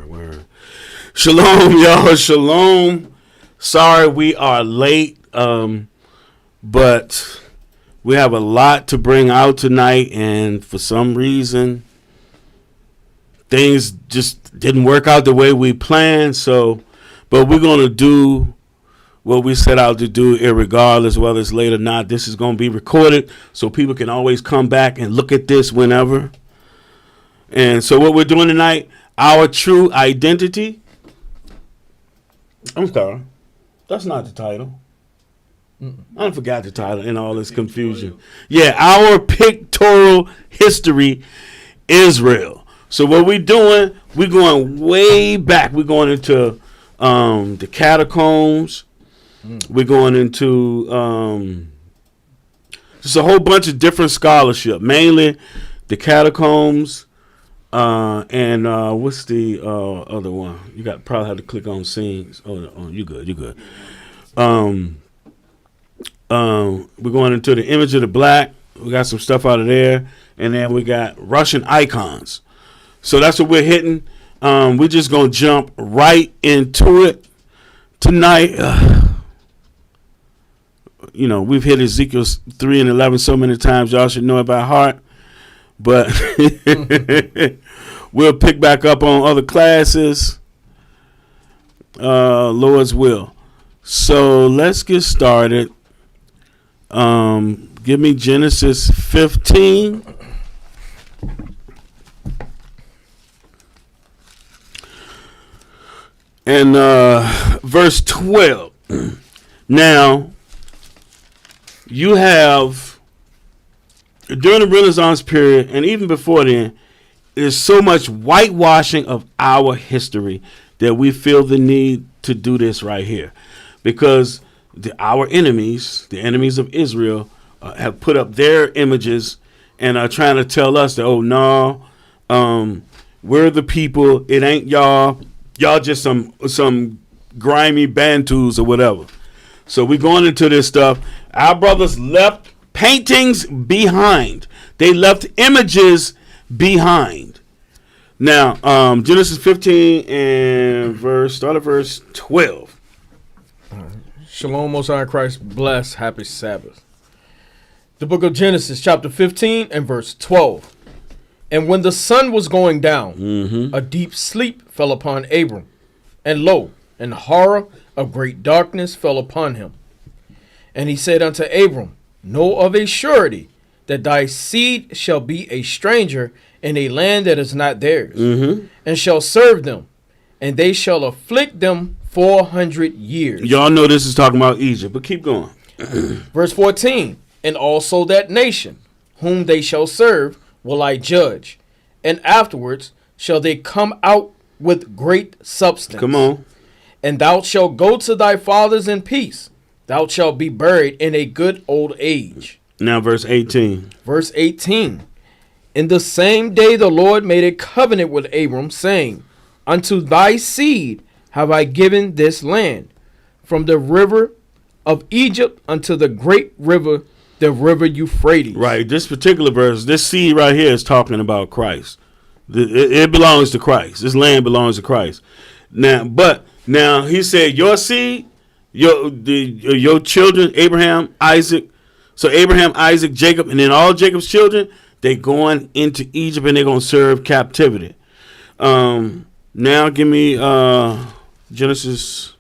Word. Shalom, y'all. Shalom. Sorry we are late, but we have a lot to bring out tonight, and for some reason, things just didn't work out the way we planned. But we're going to do what we set out to do, irregardless whether it's late or not. This is going to be recorded, so people can always come back and look at this whenever. And so what we're doing tonight, our true identity. I'm sorry. That's not the title. I forgot the title in all this confusion. Yeah, our pictorial history, Israel. So what we're doing, we're going way back. We're going into the catacombs. We're going into just a whole bunch of different scholarship, mainly the catacombs. And what's the other one? You got probably have to click on scenes. Oh, you good. We're going into the image of the black. We got some stuff out of there, and then we got Russian icons. So that's what we're hitting. We're just going to jump right into it tonight. We've hit Ezekiel 3 and 11 so many times, y'all should know it by heart. But we'll pick back up on other classes, Lord's will. So let's get started. Give me Genesis 15. And verse 12. Now, you have, during the Renaissance period, and even before then, there's so much whitewashing of our history that we feel the need to do this right here. Because our enemies, the enemies of Israel, have put up their images and are trying to tell us that, oh, no, we're the people. It ain't y'all. Y'all just some grimy Bantus or whatever. So we're going into this stuff. Our brothers left paintings behind. They left images behind. Now, Genesis 15 and start at verse 12. Shalom, Most High Christ, bless, happy Sabbath. The book of Genesis, chapter 15 and verse 12. And when the sun was going down, a deep sleep fell upon Abram. And lo, an horror of great darkness fell upon him. And he said unto Abram, know of a surety that thy seed shall be a stranger in a land that is not theirs, and shall serve them, and they shall afflict them 400 years. Y'all know this is talking about Egypt, but keep going. Verse 14. And also that nation, whom they shall serve, will I judge, and afterwards shall they come out with great substance. Come on. And thou shalt go to thy fathers in peace. Thou shalt be buried in a good old age. Now verse 18. Verse 18. In the same day the Lord made a covenant with Abram, saying, unto thy seed have I given this land, from the river of Egypt unto the great river, the river Euphrates. Right. This particular verse, this seed right here is talking about Christ. It belongs to Christ. This land belongs to Christ. Now he said, your seed, your children, Abraham, Isaac. So Abraham, Isaac, Jacob, and then all Jacob's children, they going into Egypt and they're going to serve captivity. Now give me Genesis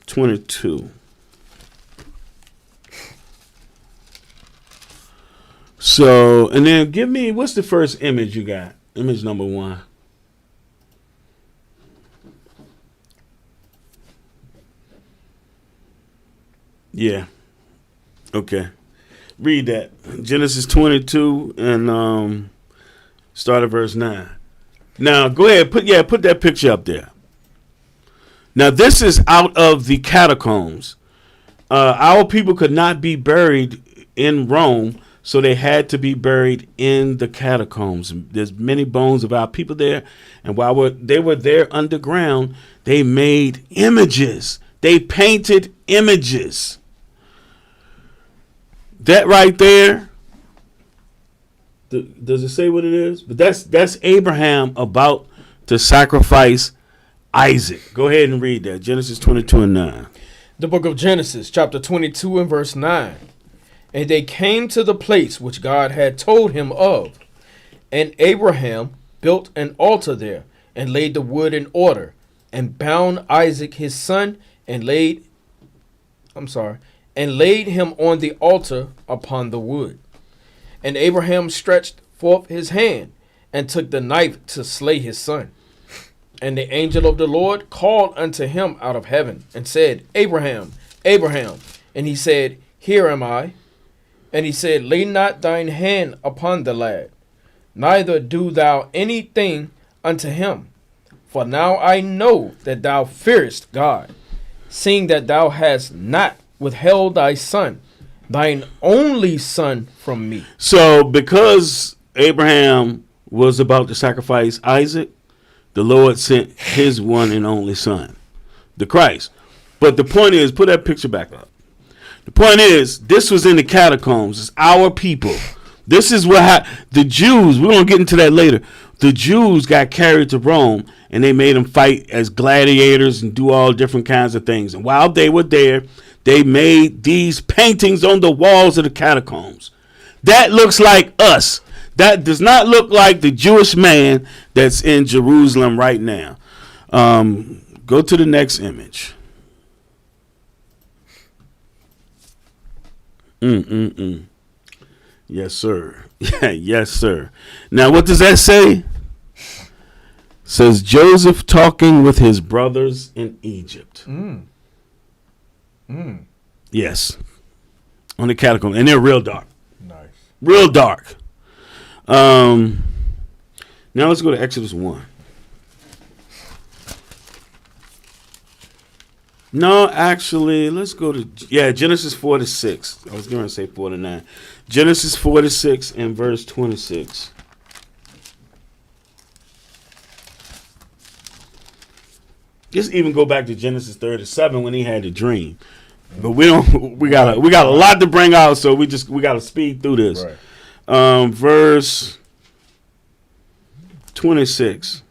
22. So, and then give me, what's the first image you got? Image number 1. Yeah. Okay. Read that. Genesis 22 and start at verse 9. Now, go ahead. Put that picture up there. Now, this is out of the catacombs. Our people could not be buried in Rome, so they had to be buried in the catacombs. There's many bones of our people there. And while they were there underground, they made images. They painted images. That right there, does it say what it is? But that's Abraham about to sacrifice Isaac. Go ahead and read that. Genesis 22 and 9. The book of Genesis, chapter 22 and verse 9. And they came to the place which God had told him of. And Abraham built an altar there, and laid the wood in order, and bound Isaac his son, and laid him on the altar upon the wood. And Abraham stretched forth his hand, and took the knife to slay his son. And the angel of the Lord called unto him out of heaven, and said, Abraham, Abraham. And he said, Here am I. And he said, Lay not thine hand upon the lad, neither do thou anything unto him. For now I know that thou fearest God, seeing that thou hast not withheld thy son, thine only son, from me. So because Abraham was about to sacrifice Isaac, the Lord sent his one and only son, the Christ. But the point is, put that picture back up. The point is, this was in the catacombs. It's our people. This is what the Jews, we're going to get into that later. the Jews got carried to Rome, and they made them fight as gladiators and do all different kinds of things. And while they were there, they made these paintings on the walls of the catacombs. That looks like us. That does not look like the Jewish man that's in Jerusalem right now. Go to the next image. Yes, sir. Yes, sir. Now, what does that say? Says Joseph talking with his brothers in Egypt. Yes. On the catacomb. And they're real dark. Nice. Real dark. Now let's go to Exodus 1. No, actually, let's go to Genesis 4-6. I was going to say 4-9. Genesis 4-6 and verse 26. Just even go back to Genesis 37 when he had the dream. But we got a lot to bring out, so we got to speed through this. Right. Verse 26.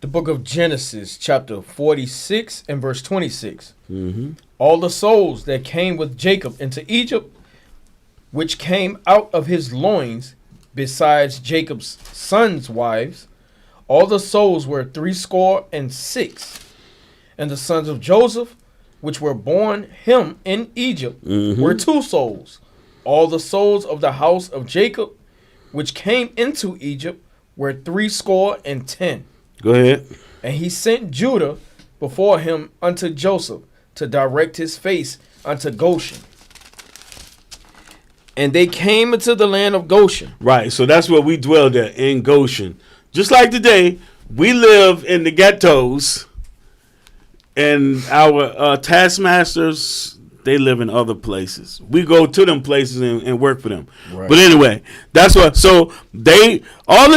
The book of Genesis, chapter 46 and verse 26. Mm-hmm. All the souls that came with Jacob into Egypt, which came out of his loins, besides Jacob's sons' wives, all the souls were 66. And the sons of Joseph, which were born him in Egypt, were 2 souls. All the souls of the house of Jacob, which came into Egypt, were 70. Go ahead. And he sent Judah before him unto Joseph to direct his face unto Goshen. And they came into the land of Goshen. Right, so that's where we dwelled at, in Goshen. Just like today, we live in the ghettos, and our taskmasters, they live in other places. We go to them places and work for them. Right. But anyway, that's what. So our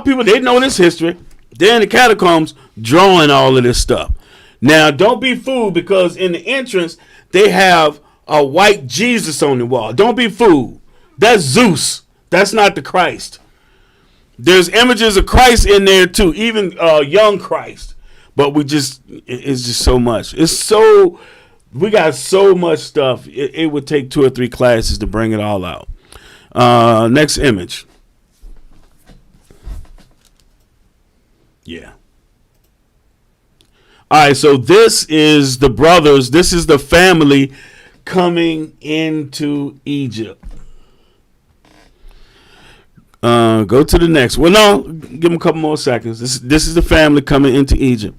people, they know this history. They're in the catacombs drawing all of this stuff. Now, don't be fooled, because in the entrance they have a white Jesus on the wall. Don't be fooled. That's Zeus. That's not the Christ. There's images of Christ in there too, even young Christ. But it's just so much. We got so much stuff. It would take 2 or 3 classes to bring it all out. Next image. Yeah. All right, so this is the brothers. This is the family coming into Egypt. Go to the next. Well, no, give them a couple more seconds. This is the family coming into Egypt.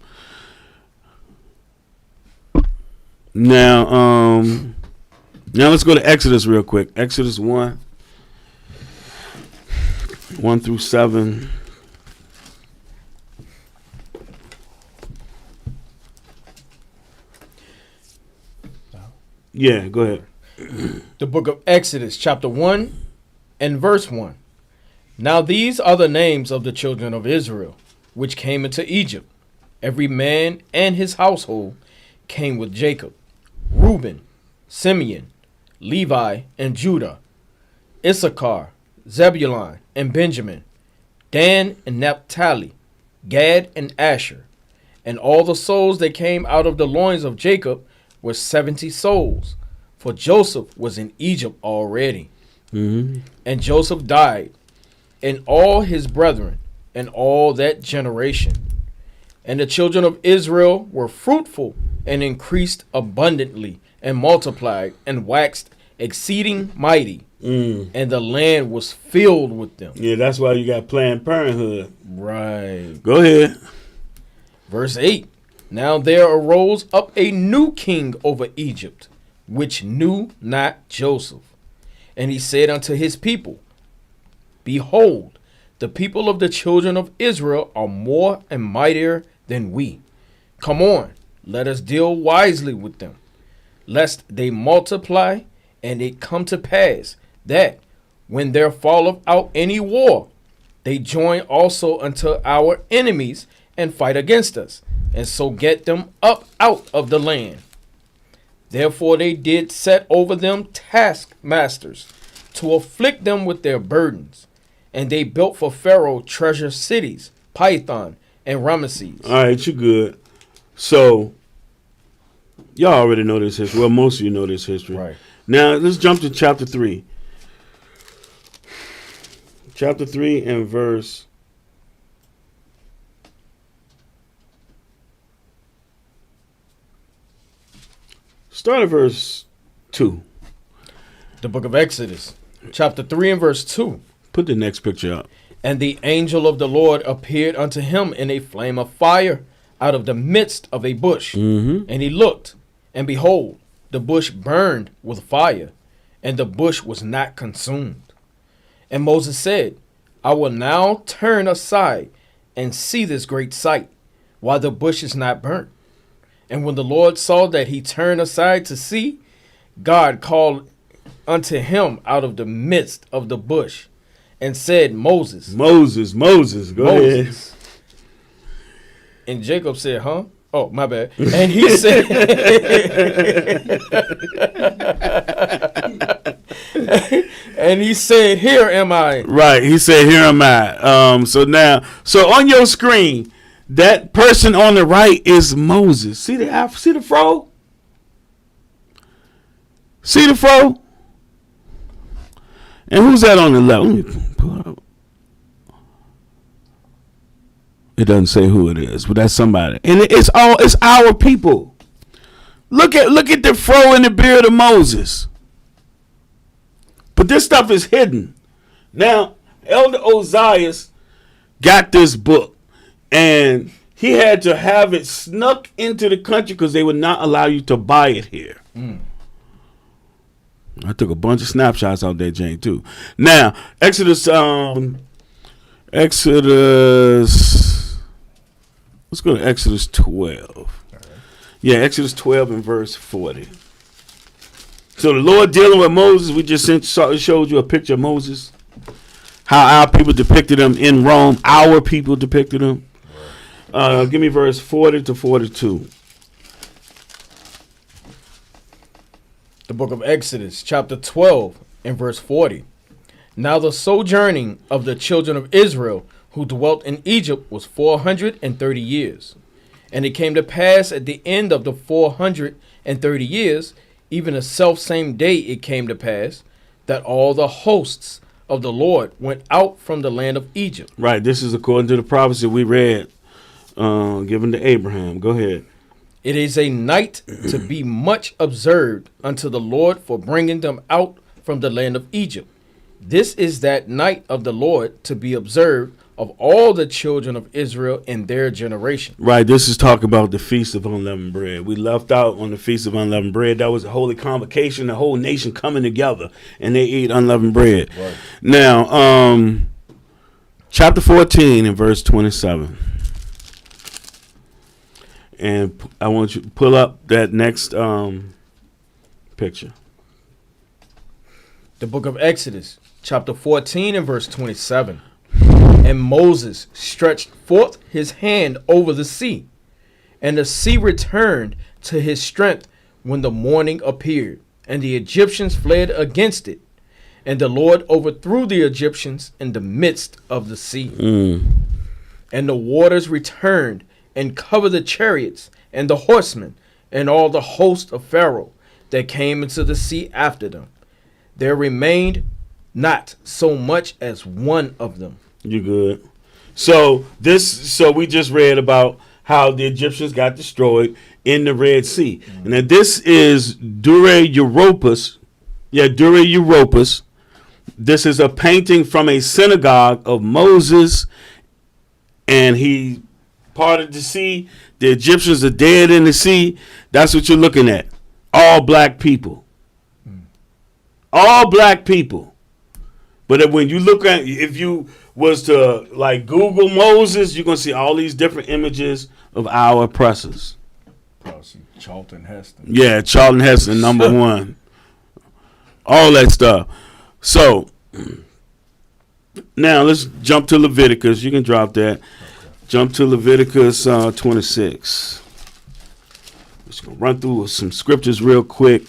Now let's go to Exodus real quick. Exodus 1:1-7. Yeah, go ahead. The book of Exodus, chapter 1 and verse 1. Now these are the names of the children of Israel, which came into Egypt. Every man and his household came with Jacob: Reuben, Simeon, Levi, and Judah; Issachar, Zebulun, and Benjamin; Dan and Naphtali; Gad and Asher. And all the souls that came out of the loins of Jacob were 70 souls, for Joseph was in Egypt already. Mm-hmm. And Joseph died, and all his brethren, and all that generation. And the children of Israel were fruitful, and increased abundantly, and multiplied, and waxed exceeding mighty. And the land was filled with them. Yeah, that's why you got Planned Parenthood. Right. Go ahead. Verse 8. Now there arose up a new king over Egypt, which knew not Joseph. And he said unto his people, Behold, the people of the children of Israel are more and mightier than we. Come on, let us deal wisely with them, lest they multiply, and it come to pass that, when there falleth out any war, they join also unto our enemies and fight against us, and so get them up out of the land. Therefore they did set over them taskmasters, to afflict them with their burdens, And they built for Pharaoh treasure cities, Python and Ramesses. All right, you're good. So, y'all already know this history. Well, most of you know this history. Right. Now, let's jump to chapter 3. Chapter 3 and verse... Start at verse 2. The book of Exodus, chapter 3 and verse 2. Put the next picture up. And the angel of the Lord appeared unto him in a flame of fire out of the midst of a bush. Mm-hmm. And he looked, and behold, the bush burned with fire, and the bush was not consumed. And Moses said, I will now turn aside and see this great sight, while the bush is not burnt. And when the Lord saw that he turned aside to see, God called unto him out of the midst of the bush, and said, Moses. Moses, go ahead. And Jacob said, huh? Oh, my bad. And he said, and he said, here am I. Right, he said, here am I. So on your screen, that person on the right is Moses. See the fro? See the fro? And who's that on the left? Let me pull it up. It doesn't say who it is, but that's somebody. And it's our people. Look at the fro and the beard of Moses. But this stuff is hidden. Now, Elder Ozias got this book, and he had to have it snuck into the country because they would not allow you to buy it here. I took a bunch of snapshots out there, Jane, too. Now, Exodus, let's go to Exodus 12. Right. Yeah, Exodus 12 and verse 40. So the Lord dealing with Moses, we just showed you a picture of Moses, how our people depicted him in Rome. Our people depicted him. Right. Give me verse 40 to 42. The book of Exodus, chapter 12 and verse 40. Now the sojourning of the children of Israel who dwelt in Egypt was 430 years. And it came to pass at the end of the 430 years, even the selfsame day it came to pass, that all the hosts of the Lord went out from the land of Egypt. Right, this is according to the prophecy we read, given to Abraham. Go ahead. It is a night to be much observed unto the Lord for bringing them out from the land of Egypt. This is that night of the Lord to be observed of all the children of Israel in their generation. Right, this is talking about the Feast of Unleavened Bread. We left out on the Feast of Unleavened Bread. That was a holy convocation, the whole nation coming together, and they ate unleavened bread. Right. Now, chapter 14 and verse 27. And I want you to pull up that next picture. The book of Exodus, chapter 14 and verse 27. And Moses stretched forth his hand over the sea, and the sea returned to his strength when the morning appeared, and the Egyptians fled against it. And the Lord overthrew the Egyptians in the midst of the sea. And the waters returned and covered the chariots and the horsemen and all the host of Pharaoh that came into the sea after them. There remained not so much as one of them. You good? So we just read about how the Egyptians got destroyed in the Red Sea. And then this is Dure Europus. Yeah, Dure Europus. This is a painting from a synagogue of Moses, and he parted the sea. The Egyptians are dead in the sea. That's what you're looking at. All black people. All black people. But when you look at, if you was to like Google Moses, you're going to see all these different images of our oppressors. Charlton Heston. Yeah, Charlton Heston, number one. All that stuff. So, now let's jump to Leviticus. You can drop that. Okay. Jump to Leviticus 26. Just going to run through some scriptures real quick.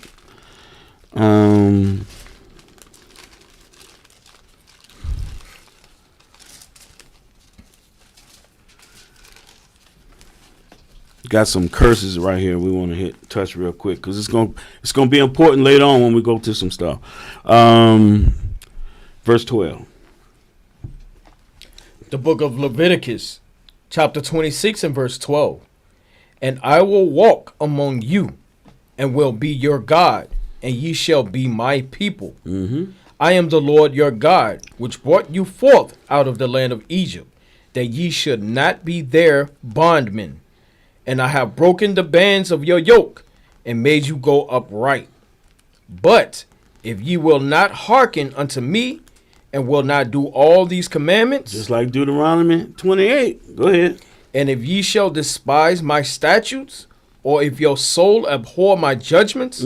got some curses right here we want to touch real quick because it's gonna be important later on when we go to some stuff. Verse 12. The book of Leviticus, chapter 26 and verse 12. And I will walk among you, and will be your God, and ye shall be my people. Mm-hmm. I am the Lord your God, which brought you forth out of the land of Egypt, that ye should not be their bondmen. And I have broken the bands of your yoke, and made you go upright. But if ye will not hearken unto me, and will not do all these commandments, Just like Deuteronomy 28. Go ahead. and if ye shall despise my statutes, or if your soul abhor my judgments,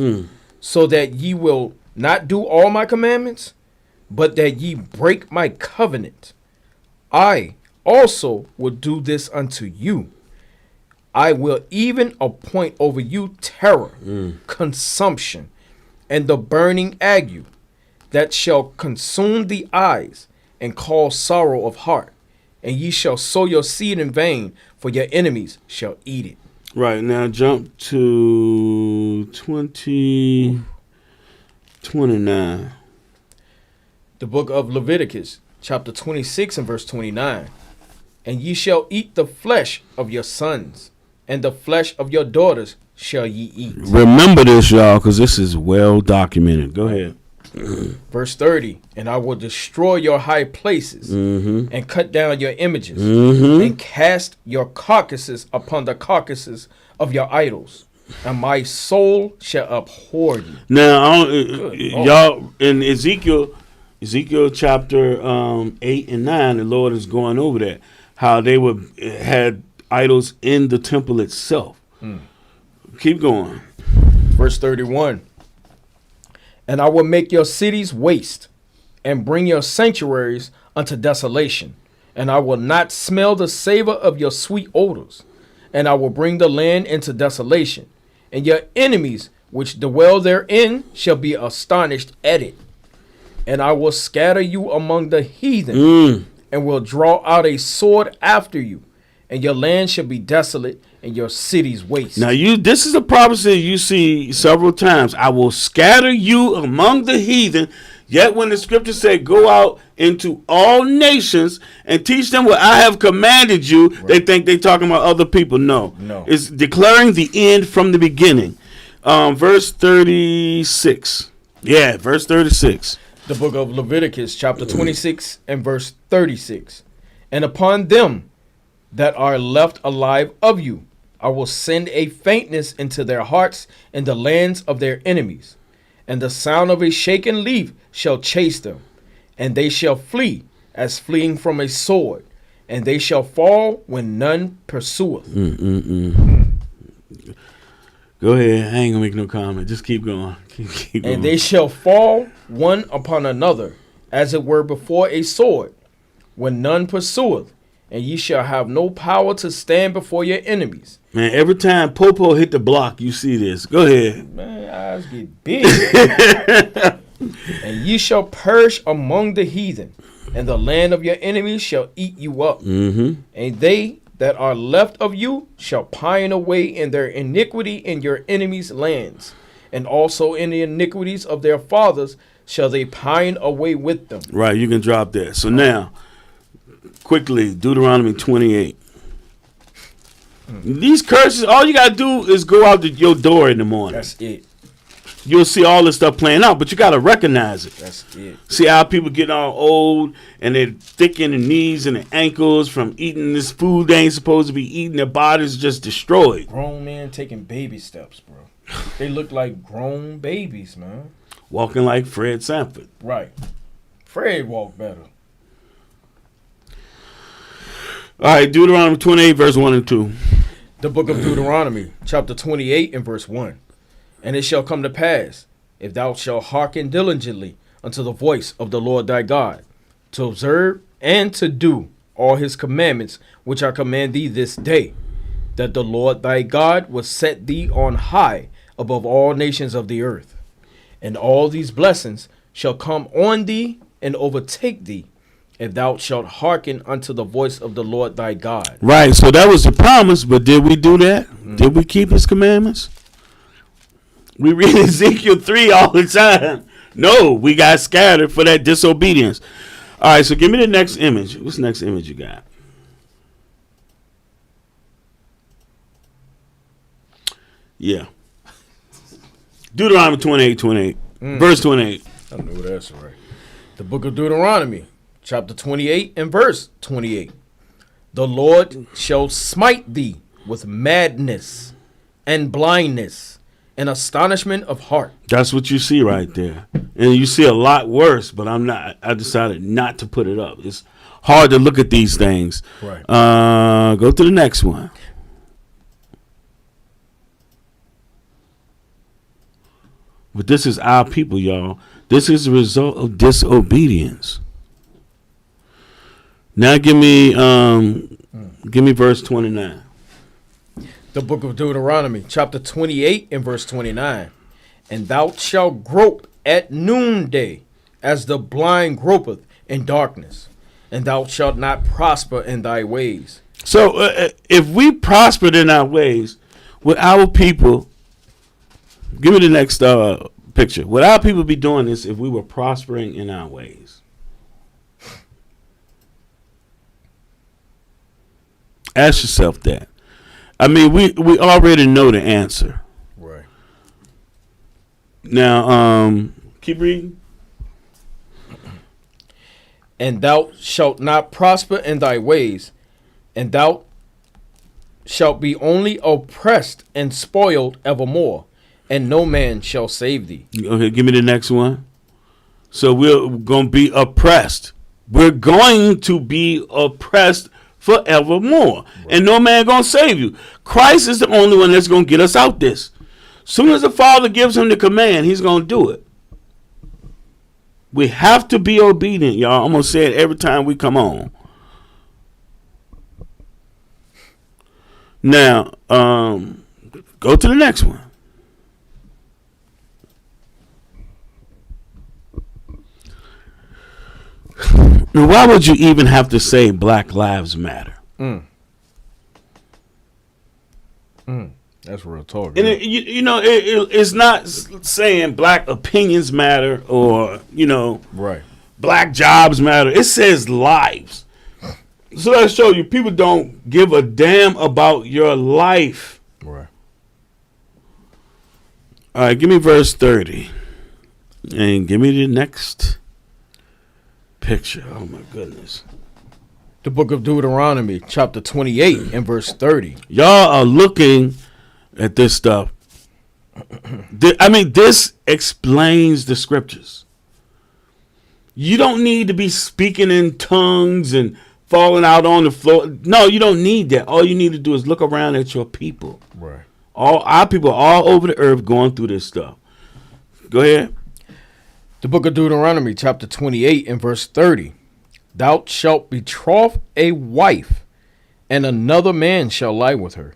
so that ye will not do all my commandments, but that ye break my covenant, I also will do this unto you. I will even appoint over you terror, consumption, and the burning ague, that shall consume the eyes and cause sorrow of heart. And ye shall sow your seed in vain, for your enemies shall eat it. Right, now jump to 29. The book of Leviticus, chapter 26 and verse 29. And ye shall eat the flesh of your sons, and the flesh of your daughters shall ye eat. Remember this, y'all, because this is well documented. Go ahead. Verse 30. And I will destroy your high places, and cut down your images, and cast your carcasses upon the carcasses of your idols, and my soul shall abhor you. Now, y'all, in Ezekiel chapter 8 and 9, the Lord is going over that, how they had idols in the temple itself. Keep going. Verse 31. And I will make your cities waste, and bring your sanctuaries unto desolation, and I will not smell the savor of your sweet odors, and I will bring the land into desolation, and your enemies which dwell therein shall be astonished at it. And I will scatter you among the heathen, and will draw out a sword after you, and your land shall be desolate, and your cities waste. Now, this is a prophecy you see several times. I will scatter you among the heathen. Yet when the scriptures say, go out into all nations and teach them what I have commanded you, they think they're talking about other people. No. It's declaring the end from the beginning. Verse 36. Yeah, verse 36. The book of Leviticus, chapter 26 and verse 36. And upon them that are left alive of you, I will send a faintness into their hearts in the lands of their enemies, and the sound of a shaken leaf shall chase them, and they shall flee as fleeing from a sword, and they shall fall when none pursueth. Go ahead. I ain't gonna make no comment. Just keep going. Keep going. And they shall fall one upon another, as it were before a sword, when none pursueth, and ye shall have no power to stand before your enemies. Man, every time Popo hit the block, you see this. Go ahead. Man, eyes get big. And ye shall perish among the heathen, and the land of your enemies shall eat you up. And they that are left of you shall pine away in their iniquity in your enemies' lands, and also in the iniquities of their fathers shall they pine away with them. Right, you can drop that. So now, quickly, Deuteronomy 28. These curses, all you got to do is go out to your door in the morning. That's it. You'll see all this stuff playing out, but you got to recognize it. That's it. See how people get all old and they're thick in the knees and the ankles from eating this food they ain't supposed to be eating. Their bodies just destroyed. Grown men taking baby steps, bro. They look like grown babies, man. Walking like Fred Sanford. Right. Fred walked better. All right, Deuteronomy 28, verse 1 and 2. The book of Deuteronomy, chapter 28 and verse 1. And it shall come to pass, if thou shalt hearken diligently unto the voice of the Lord thy God, to observe and to do all his commandments which I command thee this day, that the Lord thy God will set thee on high above all nations of the earth. And all these blessings shall come on thee and overtake thee, if thou shalt hearken unto the voice of the Lord thy God. Right, so that was the promise, but did we do that? Did we keep his commandments? We read Ezekiel 3 all the time. No, we got scattered for that disobedience. All right, so give me the next image. What's the next image you got? Yeah. Deuteronomy 28, verse 28. I know that's right. The book of Deuteronomy, chapter 28 and verse 28. The Lord shall smite thee with madness and blindness and astonishment of heart. That's what you see right there. And you see a lot worse, but I decided not to put it up. It's hard to look at these things. Right. Go to the next one. But this is our people, y'all. This is a result of disobedience. Now give me verse 29. The book of Deuteronomy, chapter 28 and verse 29. And thou shalt grope at noonday, as the blind gropeth in darkness, and thou shalt not prosper in thy ways. So if we prospered in our ways, would our people, give me the next picture, would our people be doing this if we were prospering in our ways? Ask yourself that. I mean, we already know the answer. Right. Now, keep reading. And thou shalt not prosper in thy ways, and thou shalt be only oppressed and spoiled evermore, and no man shall save thee. Okay, give me the next one. So we're going to be oppressed. We're going to be oppressed forevermore. Right. And no man going to save you. Christ is the only one that's going to get us out this. Soon as the Father gives him the command, he's going to do it. We have to be obedient, y'all. I'm going to say it every time we come on. Now, go to the next one. Now, why would you even have to say Black Lives Matter? That's real talk. And it's not saying black opinions matter or, right. black jobs matter. It says lives. So let's show you, people don't give a damn about your life. Right. All right, give me verse 30. And give me the next picture. Oh, my goodness. The book of Deuteronomy, chapter 28 and verse 30. Y'all are looking at this stuff. This explains the scriptures. You don't need to be speaking in tongues and falling out on the floor. No, you don't need that. All you need to do is look around at your people. Right. All our people all over the earth going through this stuff. Go ahead. The book of Deuteronomy, chapter 28 and verse 30. Thou shalt betroth a wife, and another man shall lie with her.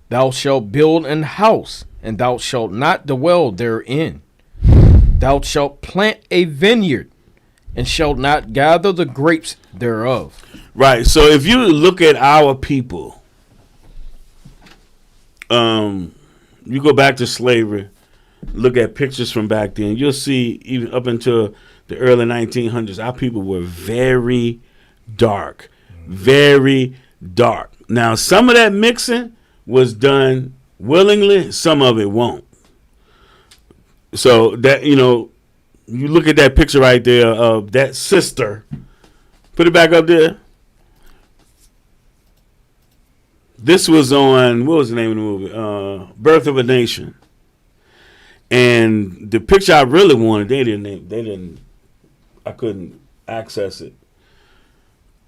Thou shalt build an house, and thou shalt not dwell therein. Thou shalt plant a vineyard, and shalt not gather the grapes thereof. Right. So if you look at our people, you go back to slavery, look at pictures from back then, you'll see even up until the early 1900s, our people were very dark. Very dark. Now, some of that mixing was done willingly, some of it won't. So that, you look at that picture right there of that sister. Put it back up there. This was on, what was the name of the movie? Birth of a Nation. And the picture I really wanted, I couldn't access it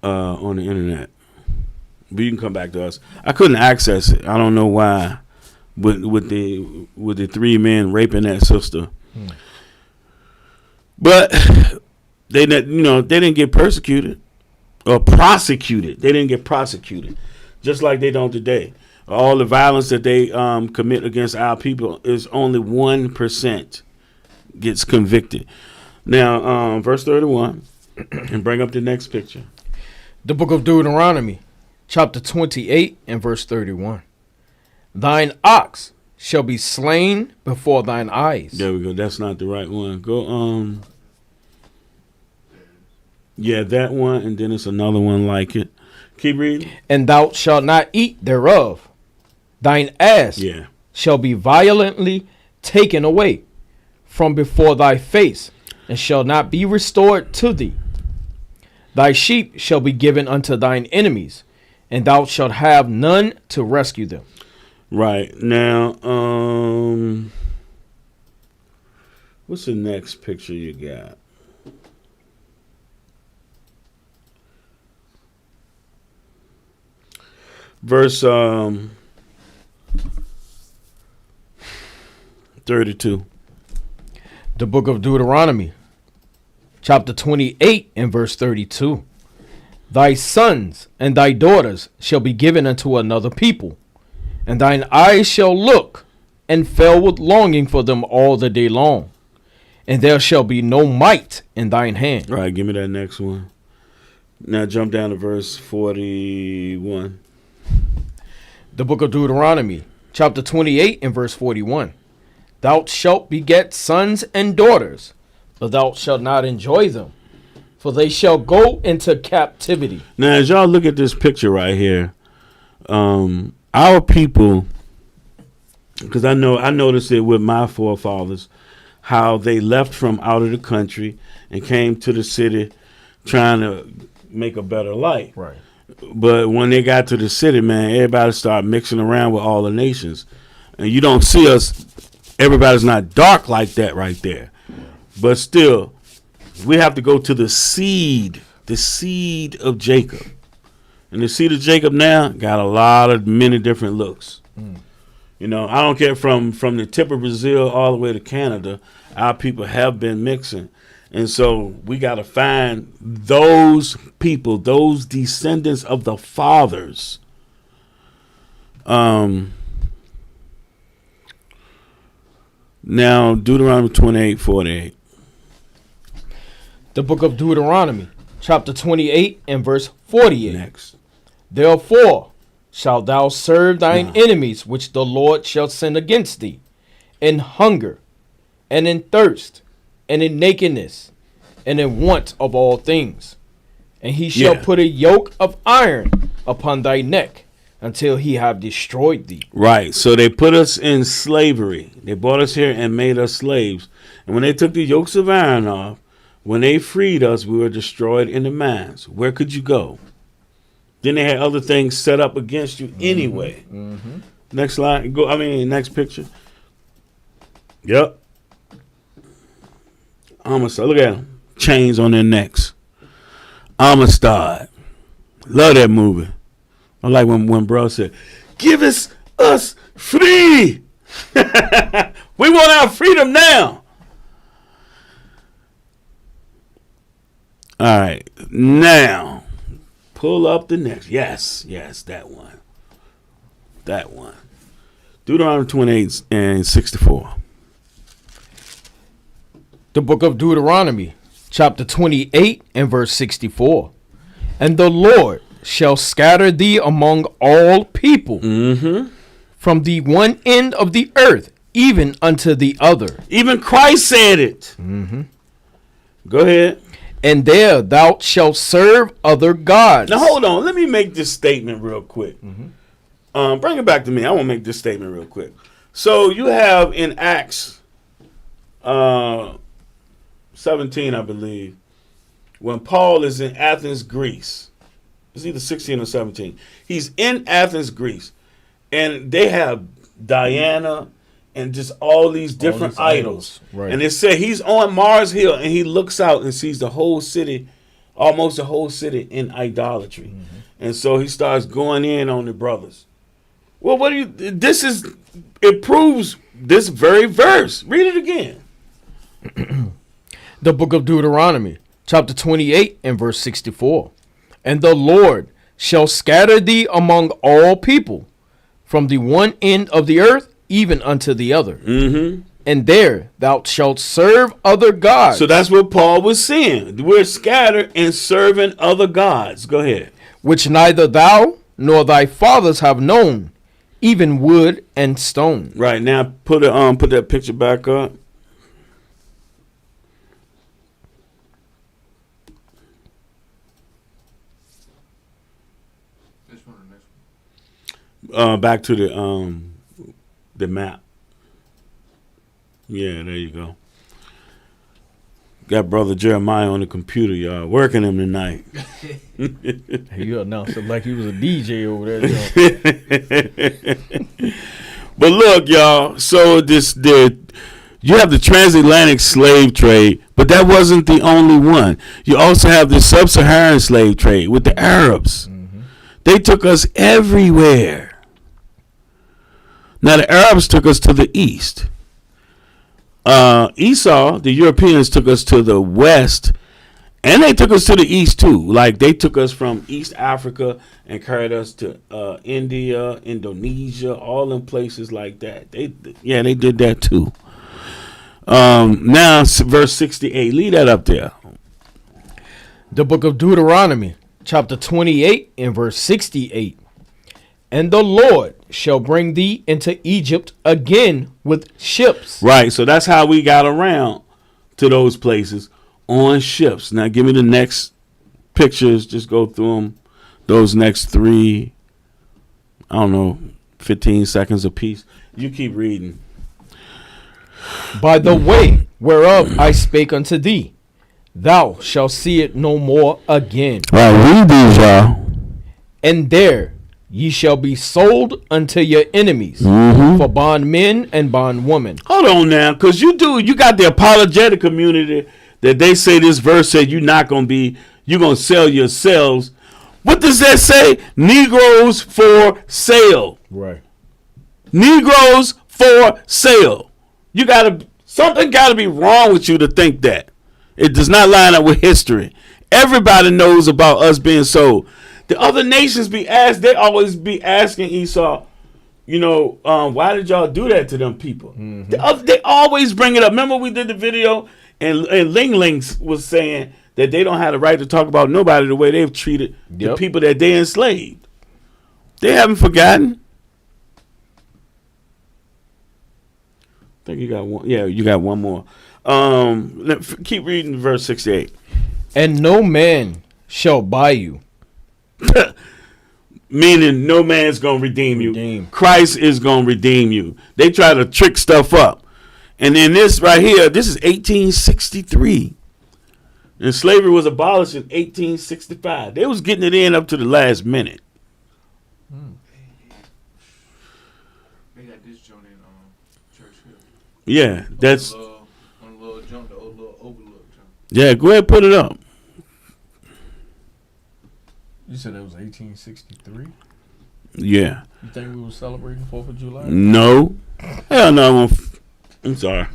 on the internet. But you can come back to us. I couldn't access it. I don't know why. With the three men raping that sister. But they didn't get persecuted or prosecuted. They didn't get prosecuted, just like they don't today. All the violence that they commit against our people is only 1% gets convicted. Now, verse 31, and bring up the next picture. The book of Deuteronomy, chapter 28 and verse 31. Thine ox shall be slain before thine eyes. There we go. That's not the right one. Go, yeah, that one, and then it's another one like it. Keep reading. And thou shalt not eat thereof. Thine ass Yeah. shall be violently taken away from before thy face, and shall not be restored to thee. Thy sheep shall be given unto thine enemies, and thou shalt have none to rescue them. Right. Now, what's the next picture you got? Verse 32. The book of Deuteronomy, chapter 28 and verse 32. Thy sons and thy daughters shall be given unto another people, and thine eyes shall look and fail with longing for them all the day long, and there shall be no might in thine hand. All right, give me that next one. Now jump down to verse 41. The book of Deuteronomy, chapter 28 and verse 41. Thou shalt beget sons and daughters, but thou shalt not enjoy them, for they shall go into captivity. Now, as y'all look at this picture right here, our people, because I noticed it with my forefathers, how they left from out of the country and came to the city trying to make a better life. Right. But when they got to the city, man, everybody started mixing around with all the nations. And you don't see us, everybody's not dark like that right there. But still, we have to go to the seed of Jacob. And the seed of Jacob now got a lot of many different looks. You know, I don't care from the tip of Brazil all the way to Canada, our people have been mixing. And so we got to find those people, those descendants of the fathers. Now, Deuteronomy 28:48. The book of Deuteronomy, chapter 28 and verse 48. Next. Therefore shalt thou serve thine enemies, which the Lord shall send against thee, in hunger, and in thirst, and in nakedness, and in want of all things. And he shall put a yoke of iron upon thy neck, until he have destroyed thee. Right. So they put us in slavery. They brought us here and made us slaves. And when they took the yokes of iron off, when they freed us, we were destroyed in the mines. Where could you go? Then they had other things set up against you anyway. Mm-hmm. Next slide. Next picture. Yep. Amistad. Look at them. Chains on their necks. Amistad. Love that movie. I like when bro said, "Give us free." We want our freedom now. All right. Now, pull up the next. Yes, that one. That one. Deuteronomy 28 and 64. The book of Deuteronomy, chapter 28 and verse 64. And the Lord shall scatter thee among all people, from the one end of the earth even unto the other. Even Christ said it. Go ahead. And there thou shalt serve other gods. Now hold on. Let me make this statement real quick. Bring it back to me. I want to make this statement real quick. So you have in Acts 17, I believe, when Paul is in Athens, Greece. It's either 16 or 17. He's in Athens, Greece. And they have Diana and just all these different idols. Right. And it said he's on Mars Hill and he looks out and sees the whole city, almost the whole city in idolatry. And so he starts going in on the brothers. Well, it proves this very verse. Read it again. The book of Deuteronomy, chapter 28 and verse 64. And the Lord shall scatter thee among all people, from the one end of the earth even unto the other. And there thou shalt serve other gods. So that's what Paul was saying. We're scattered and serving other gods. Go ahead. Which neither thou nor thy fathers have known, even wood and stone. Right now, put that picture back up. This one or next one? Back to the map. Yeah, there you go. Got brother Jeremiah on the computer, y'all. Working him tonight. You announced it like he was a DJ over there. But look, y'all. So you have the transatlantic slave trade, but that wasn't the only one. You also have the Sub-Saharan slave trade with the Arabs. Mm-hmm. They took us everywhere. Now the Arabs took us to the east. Esau, the Europeans, took us to the west, and they took us to the east too. Like they took us from East Africa and carried us to India, Indonesia, all them places like that. They did that too. Now verse 68. Leave that up there. The book of Deuteronomy, chapter 28 and verse 68. And the Lord shall bring thee into Egypt again with ships. Right, so that's how we got around to those places, on ships. Now give me the next pictures. Just go through them. Those next 3, 15 seconds apiece. You keep reading. By the way whereof I spake unto thee, thou shalt see it no more again. Right, read these, y'all. And there ye shall be sold unto your enemies, for bondmen and bondwomen. Hold on now, because you got the apologetic community that they say this verse said you're going to sell yourselves. What does that say? Negroes for sale. Right. Negroes for sale. Something got to be wrong with you to think that. It does not line up with history. Everybody knows about us being sold. The other nations they always be asking Esau, why did y'all do that to them people? Mm-hmm. They always bring it up. Remember we did the video and Ling Lings was saying that they don't have the right to talk about nobody the way they've treated the people that they enslaved. They haven't forgotten. I think you got one. Yeah, you got one more. Keep reading verse 68. And no man shall buy you. Meaning no man's going to redeem you. Christ is going to redeem you. They try to trick stuff up. And in this right here, this is 1863. And slavery was abolished in 1865. They was getting it in up to the last minute. They got this joint in Church Hill. Yeah, that's... On the little jump, the old little overlook jump. Yeah, go ahead and put it up. You said that was 1863? Yeah. You think we were celebrating 4th of July? No. Hell no. I'm sorry.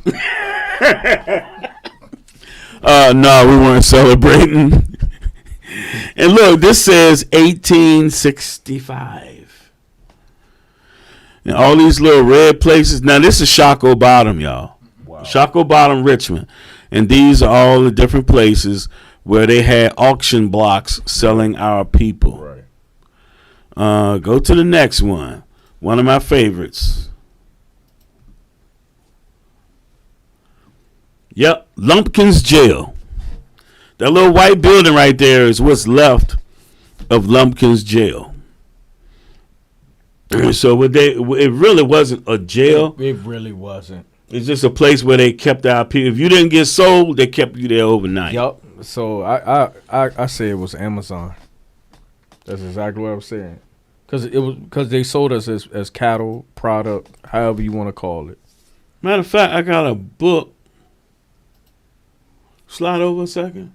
No, we weren't celebrating. And look, this says 1865. And all these little red places. Now, this is Shockoe Bottom, y'all. Wow. Shockoe Bottom, Richmond. And these are all the different places where they had auction blocks selling our people. Right. Go to the next one. One of my favorites. Yep, Lumpkins Jail. That little white building right there is what's left of Lumpkins Jail. So it really wasn't a jail. It really wasn't. It's just a place where they kept our people. If you didn't get sold, they kept you there overnight. Yup. So I say it was Amazon. That's exactly what I'm saying. Because they sold us as cattle, product, however you want to call it. Matter of fact, I got a book. Slide over a second.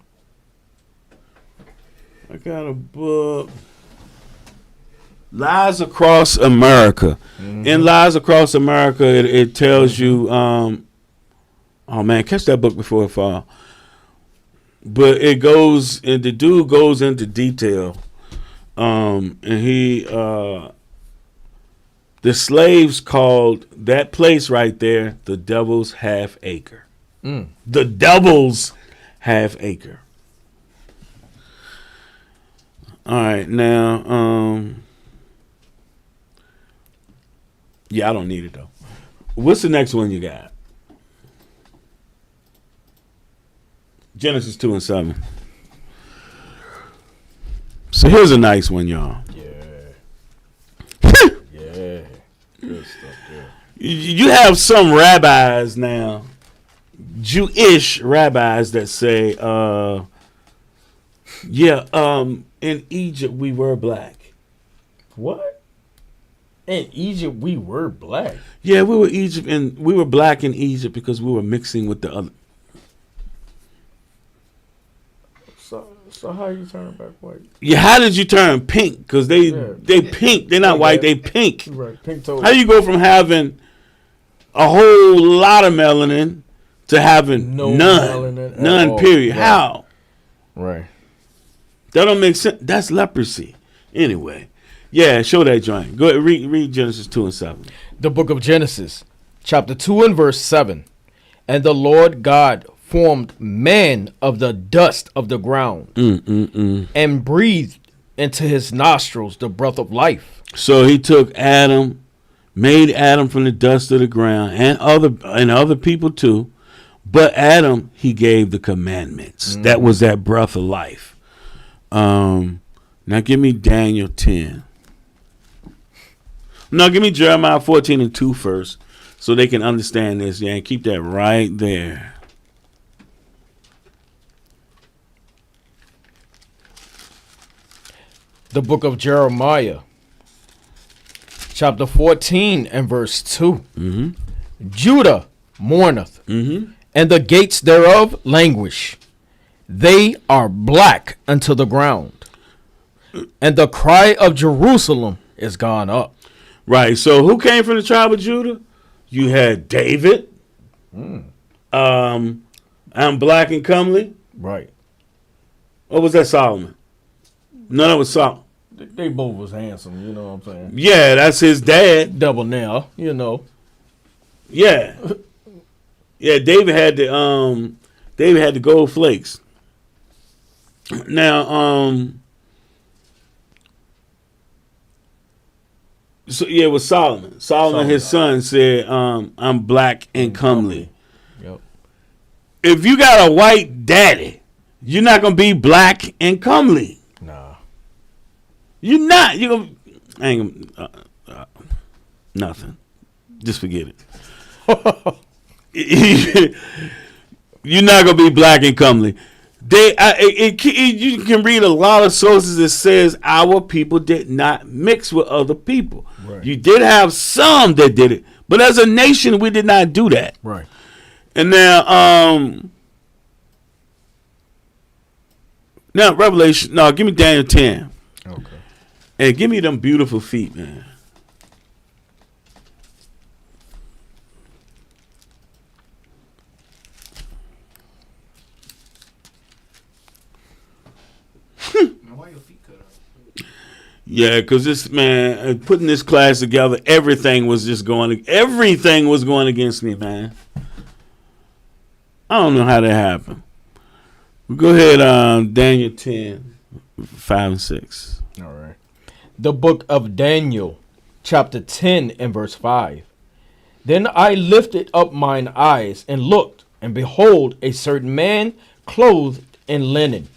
I got a book. Lies Across America. Mm-hmm. In Lies Across America, it tells you, oh man, catch that book before it falls. But it goes, and the dude goes into detail. And the slaves called that place right there the Devil's Half Acre. The Devil's Half Acre. All right, now, Yeah, I don't need it though. What's the next one you got? Genesis 2 and 7. So here's a nice one, y'all. Yeah. Yeah. Good stuff there. You have some rabbis now, Jewish rabbis that say, in Egypt we were black. What? In Egypt, we were black. Yeah, we were Egypt, and we were black in Egypt because we were mixing with the other. So how you turn back white? Yeah, how did you turn pink? Because they pink. They're not white. They pink. Right, pink toes. How you go from having a whole lot of melanin to having No none? melanin at None. all. Period. Right. How? Right. That don't make sense. That's leprosy. Anyway, yeah, show that joint. Go ahead, read Genesis 2 and 7. The book of Genesis, chapter 2 and verse 7. And the Lord God formed man of the dust of the ground and breathed into his nostrils the breath of life. So he took Adam, made Adam from the dust of the ground, and other people too. But Adam, he gave the commandments. That was that breath of life. Now give me Daniel 10. No, give me Jeremiah 14 and 2 first, so they can understand this. Yeah, and keep that right there. The book of Jeremiah, chapter 14 and verse 2. Judah mourneth, and the gates thereof languish. They are black unto the ground, and the cry of Jerusalem is gone up. Right. So who came from the tribe of Judah? You had David. I'm black and comely. Right. Or was that Solomon? No, that was Solomon. They both was handsome, you know what I'm saying? Yeah, that's his dad. Double nail, you know. Yeah. Yeah, David had the gold flakes. Now, so yeah, it was Solomon. Solomon, his son, said, I'm black and comely. Yep. If you got a white daddy, you're not gonna be black and comely. Nah. You're not. You're gonna. I ain't gonna. Nothing. Just forget it. You're not gonna be black and comely. You can read a lot of sources that says our people did not mix with other people. Right. You did have some that did it, but as a nation, we did not do that. Right. And now Revelation. No, give me Daniel 10. Okay. And give me them beautiful feet, man. Man, why your feet cut out? Yeah, because this man putting this class together, everything was going against me, man. I don't know how that happened. Go ahead, Daniel 10, 5 and 6. All right. The book of Daniel, chapter 10 and verse 5. Then I lifted up mine eyes and looked, and behold, a certain man clothed in linen,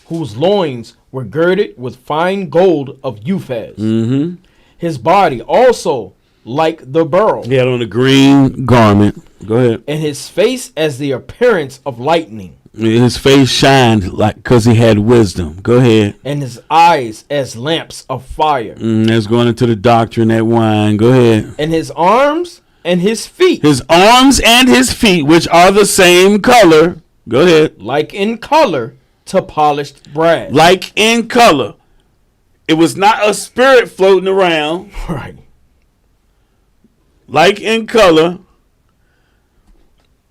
whose loins were girded with fine gold of Uphaz. His body also like the beryl, He had on a green garment. Go ahead. and his face as the appearance of lightning, His face shined like because he had wisdom. Go ahead. and his eyes as lamps of fire, That's going into the doctrine, that wine. Go ahead. and his arms and his feet His arms and his feet, which are the same color. Go ahead. like in color to polished brass. Like in color. It was not a spirit floating around. Right. Like in color.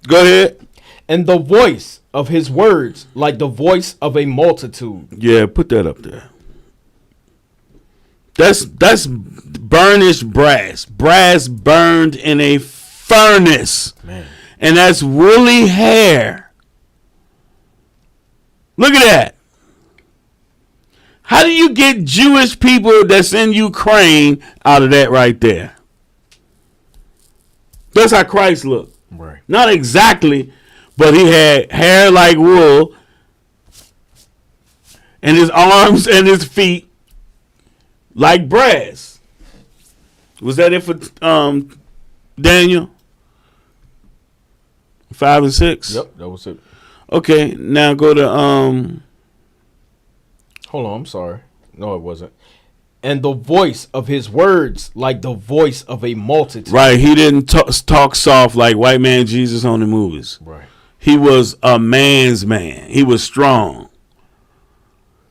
Go ahead. And the voice of his words like the voice of a multitude. Yeah, put that up there. That's burnished brass. Brass burned in a furnace. Man. And that's woolly hair. Look at that. How do you get Jewish people that's in Ukraine out of that right there? That's how Christ looked. Right. Not exactly, but he had hair like wool, and his arms and his feet like brass. Was that it for Daniel 5 and 6? Yep, that was it. Okay, now go to Hold on, I'm sorry. No, it wasn't. And the voice of his words like the voice of a multitude. right. He didn't talk soft like white man Jesus on the movies. Right. He was a man's man. He was strong.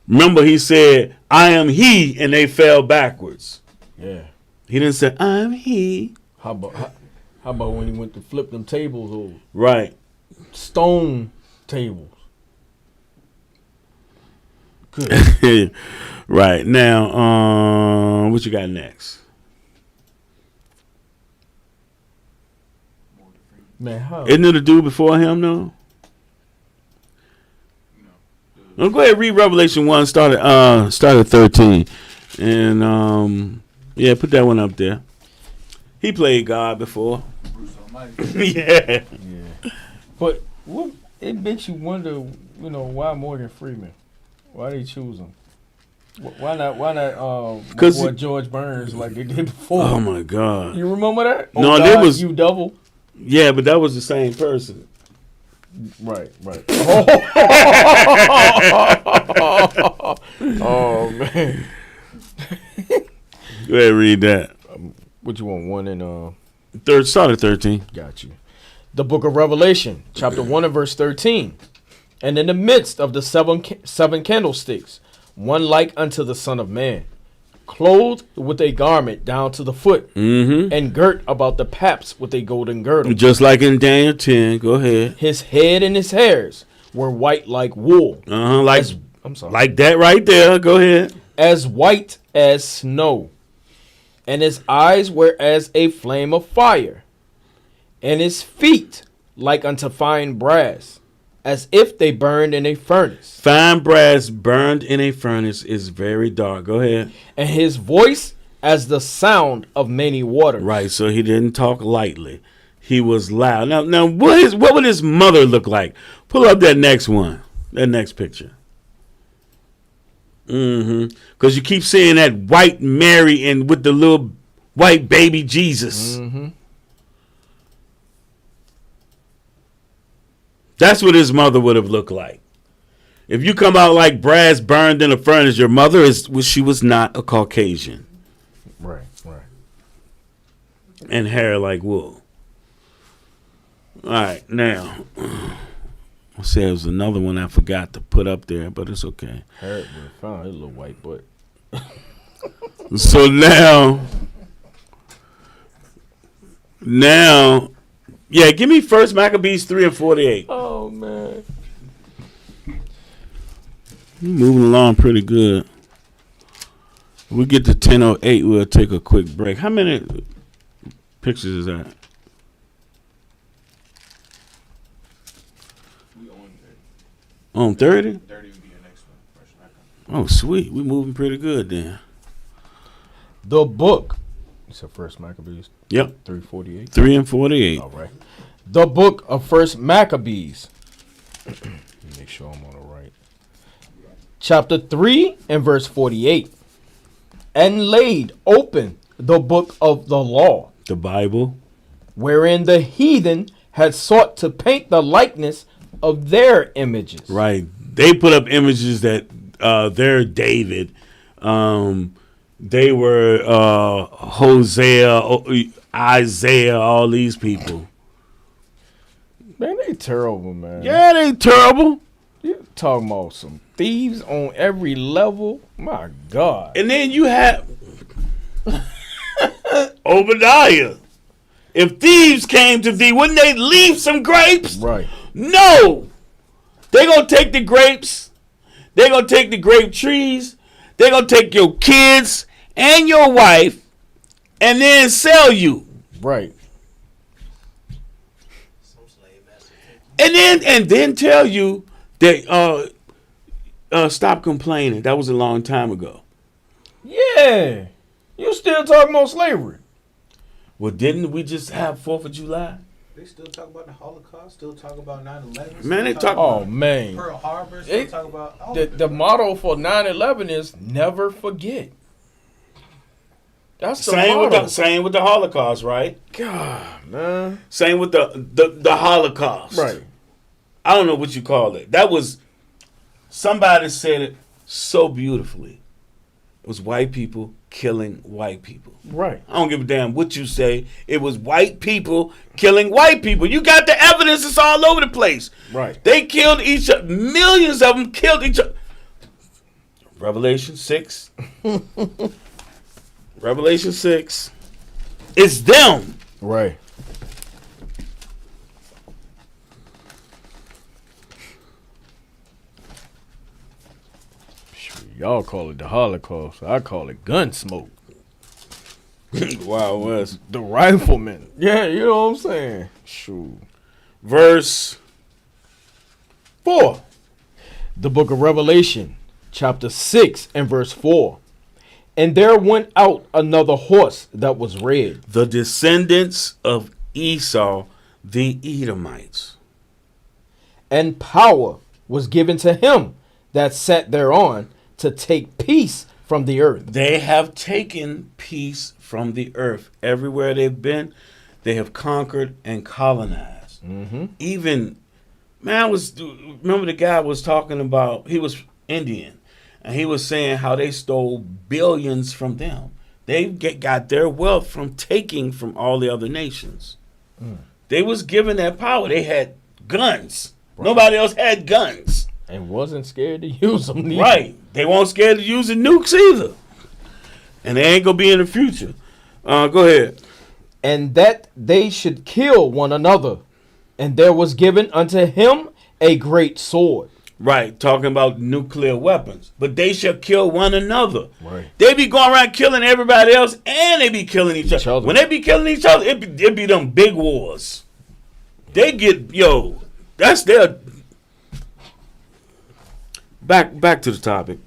Remember, he said, "I am he," and they fell backwards. Yeah. He didn't say, "I'm he." How about when he went to flip them tables over? Right. Stone tables. Good. Right. Now, what you got next? Man, how? Isn't it a dude before him, though? No. Go ahead and read Revelation 1, start at 13. And, yeah, put that one up there. He played God before. Bruce Almighty. Yeah. Yeah. But it makes you wonder, why Morgan Freeman? Why they choose him? Why not boy George Burns like they did before? Oh, my God. You remember that? No, Oh, there God, was- You double. Yeah, but that was the same person. Right. Oh man. Go ahead and read that. What you want? One and Start at 13. Got you. The book of Revelation, chapter 1 and verse 13. And in the midst of the seven candlesticks, one like unto the Son of Man, clothed with a garment down to the foot, Mm-hmm. and girt about the paps with a golden girdle. Just like in Daniel 10. Go ahead. His head and his hairs were white like wool. Like, I'm sorry. like that right there. Go ahead. As white as snow. And his eyes were as a flame of fire. And his feet like unto fine brass, as if they burned in a furnace. Fine brass burned in a furnace is very dark. Go ahead. And his voice as the sound of many waters. Right, so he didn't talk lightly. He was loud. Now, what would his mother look like? Pull up that next one, that next picture. Because you keep seeing that white Mary and with the little white baby Jesus. Mm-hmm. That's what his mother would have looked like. If you come out like brass burned in a furnace, your mother she was not a Caucasian. Right. And hair like wool. All right, now, I said there was another one I forgot to put up there, but it's okay. Hair found his little white butt. So now, yeah, give me first Maccabees 3 and 48. Oh man. We're moving along pretty good. When we get to 10:08, we'll take a quick break. How many pictures is that? We on 30. On 30? 30 would be the next one. First Maccabees. Oh, sweet. We're moving pretty good then. The book. You said First Maccabees. Yep. 348. 3 and 48. All right. The book of First Maccabees. Let me make sure I'm on the right. Chapter 3 and verse 48. And laid open the book of the law, The Bible. wherein the heathen had sought to paint the likeness of their images. Right. They put up images that they're David. They were Hosea, Isaiah, all these people. Man, they terrible, man. Yeah, they terrible. You talking about some thieves on every level? My God. And then you have Obadiah. If thieves came to thee, wouldn't they leave some grapes? Right. No. They're going to take the grapes. They're going to take the grape trees. They're going to take your kids and your wife and then sell you. Right. And then tell you that stop complaining. That was a long time ago. Yeah. You still talking about slavery. Well, didn't we just have 4th of July? They still talk about the Holocaust. Still talk about 9/11. Man, they talk. Oh man, Pearl Harbor. Still talk about all of it. the motto for 9/11 is never forget. That's the motto. Same with the Holocaust, right? God, man. Same with the Holocaust. Right. I don't know what you call it. That was, somebody said it so beautifully. It was white people killing white people. Right. I don't give a damn what you say. It was white people killing white people. You got the evidence. It's all over the place. Right. They killed each other. Millions of them killed each other. Revelation 6. Revelation 6. It's them. Right. Y'all call it the Holocaust. I call it gun smoke. Wow, West. The riflemen. Yeah, you know what I'm saying? Shoot. Verse 4. The book of Revelation, chapter 6 and verse 4. And there went out another horse that was red. The descendants of Esau, the Edomites. And power was given to him that sat thereon to take peace from the earth. They have taken peace from the earth. Everywhere they've been, they have conquered and colonized. Mm-hmm. Even, man, remember the guy was talking about, he was Indian, and he was saying how they stole billions from them. They got their wealth from taking from all the other nations. They was given that power. They had guns. Right. Nobody else had guns. And wasn't scared to use them either. Right. They weren't scared to use the nukes either. And they ain't going to be in the future. Go ahead. And that they should kill one another. And there was given unto him a great sword. Right. Talking about nuclear weapons. But they shall kill one another. Right. They be going around killing everybody else, and they be killing each other. When they be killing each other, it be them big wars. They get, that's their... Back to the topic.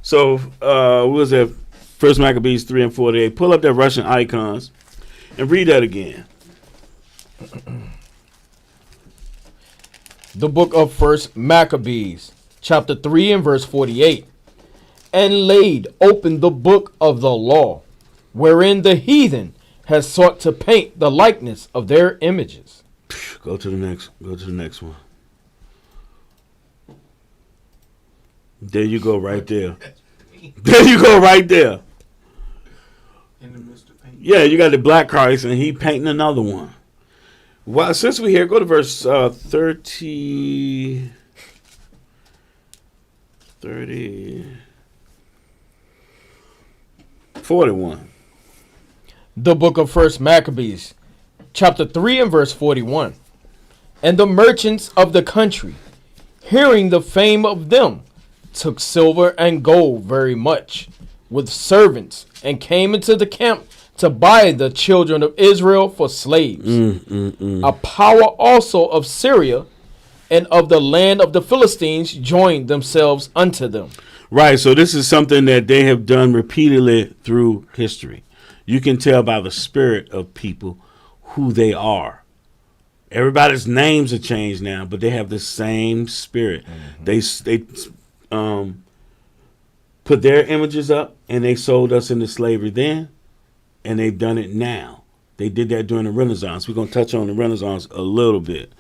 So, what was that? First Maccabees 3 and 48. Pull up that Russian icons and read that again. The book of First Maccabees, chapter 3 and verse 48. And laid open the book of the law, wherein the heathen has sought to paint the likeness of their images. Go to the next one. There you go, right there. There you go, right there. In the midst of paint. Yeah, you got the black Christ, and he painting another one. Well, since we're here, go to verse 30, 41. The book of First Maccabees, chapter 3 and verse 41. And the merchants of the country, hearing the fame of them, took silver and gold very much, with servants, and came into the camp to buy the children of Israel for slaves. A power also of Syria and of the land of the Philistines joined themselves unto them. Right, so this is something that they have done repeatedly through history. You can tell by the spirit of people who they are. Everybody's names are changed now, but they have the same spirit. They put their images up, and they sold us into slavery then, and they've done it now. They did that during the Renaissance. We're going to touch on the Renaissance a little bit.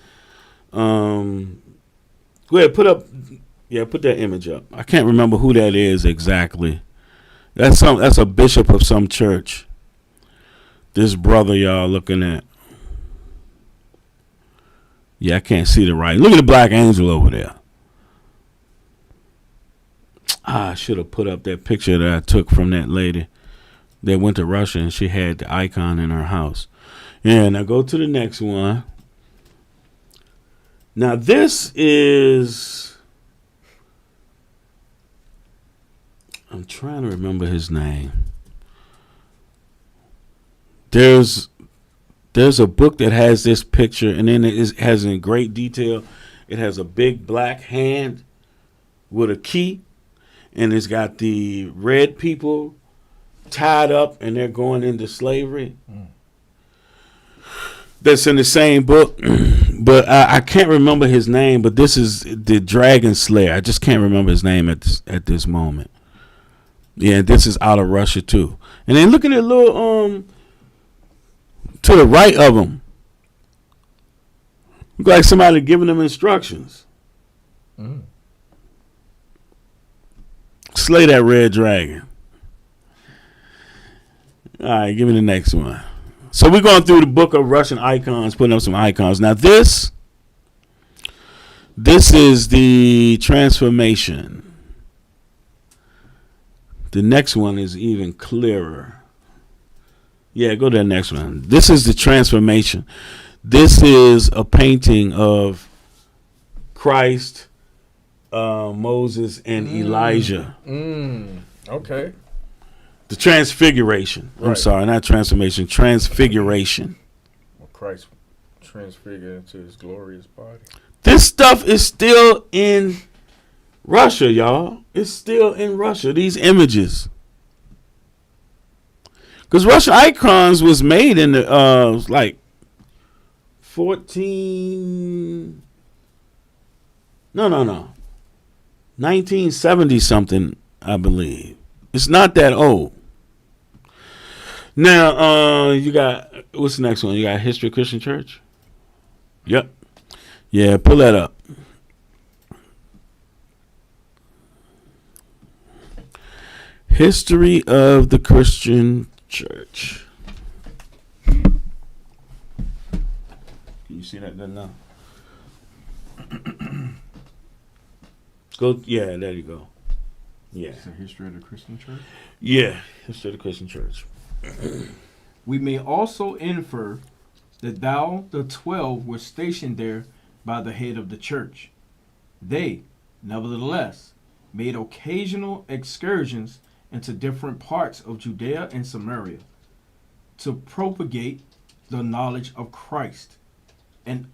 Go ahead, put that image up. I can't remember who that is exactly. That's a bishop of some church. This brother y'all looking at. Yeah, I can't see the right. Look at the black angel over there. I should have put up that picture that I took from that lady that went to Russia, and she had the icon in her house. Yeah, now go to the next one. Now this is... I'm trying to remember his name. There's a book that has this picture, and then it has in great detail. It has a big black hand with a key, and it's got the red people tied up, and they're going into slavery. that's in the same book, but I can't remember his name. But this is the Dragon Slayer. I just can't remember his name at this moment. Yeah, this is out of Russia too. And then look at the little to the right of him. Look like somebody giving them instructions. Slay that red dragon. All right, give me the next one. So we're going through the book of Russian icons, putting up some icons. Now this is the transformation. The next one is even clearer. Yeah, go to the next one. This is the transformation. This is a painting of Christ, Moses, and Elijah. Okay. The transfiguration. I'm Right. sorry, not transformation. Transfiguration. Well, Christ transfigured into his glorious body. This stuff is still in Russia, y'all. It's still in Russia. These images. Because Russian icons was made in the like 1970 something, I believe. It's not that old. Now, you got, what's the next one? You got History of Christian Church? Yep. Yeah, pull that up. History of the Christian Church. Can you see that good enough? Go, yeah, there you go. Yeah. It's the history of the Christian church. Yeah, History of the Christian Church. We may also infer that the 12 were stationed there by the head of the church. They, nevertheless, made occasional excursions into different parts of Judea and Samaria to propagate the knowledge of Christ and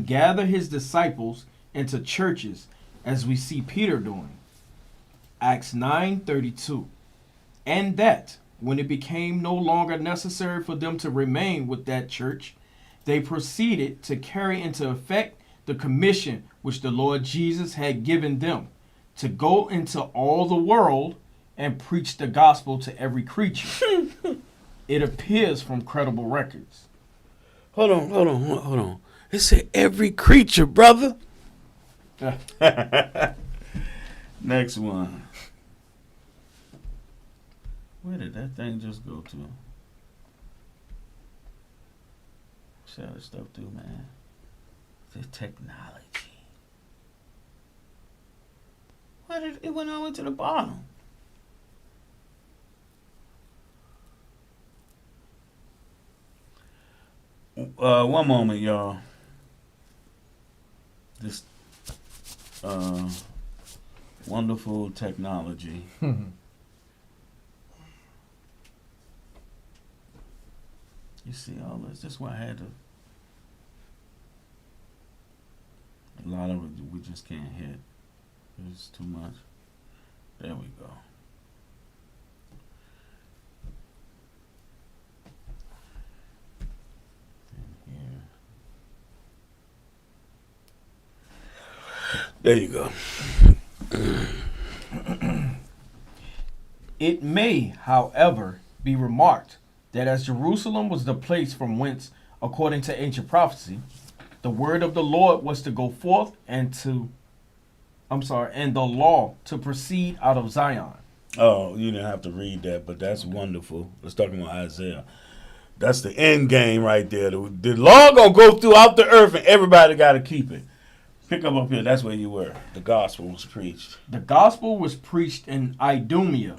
gather his disciples into churches, as we see Peter doing. Acts 9:32. And that, when it became no longer necessary for them to remain with that church, they proceeded to carry into effect the commission which the Lord Jesus had given them, to go into all the world and preach the gospel to every creature. It appears from credible records. Hold on. It said every creature, brother. Next one. Where did that thing just go to? What's all this stuff do, man? The technology. Why did it went all the way to the bottom? One moment, y'all. This wonderful technology. You see all this? That's why I had to. A lot of it we just can't hit. It's too much. There we go. And here. There you go. It may, however, be remarked that as Jerusalem was the place from whence, according to ancient prophecy, the word of the Lord was to go forth and the law to proceed out of Zion. Oh, you didn't have to read that, but that's wonderful. Let's talk about Isaiah. That's the end game right there. The law gonna go throughout the earth, and everybody got to keep it. Pick up here. That's where you were. The gospel was preached. The gospel was preached in Idumea,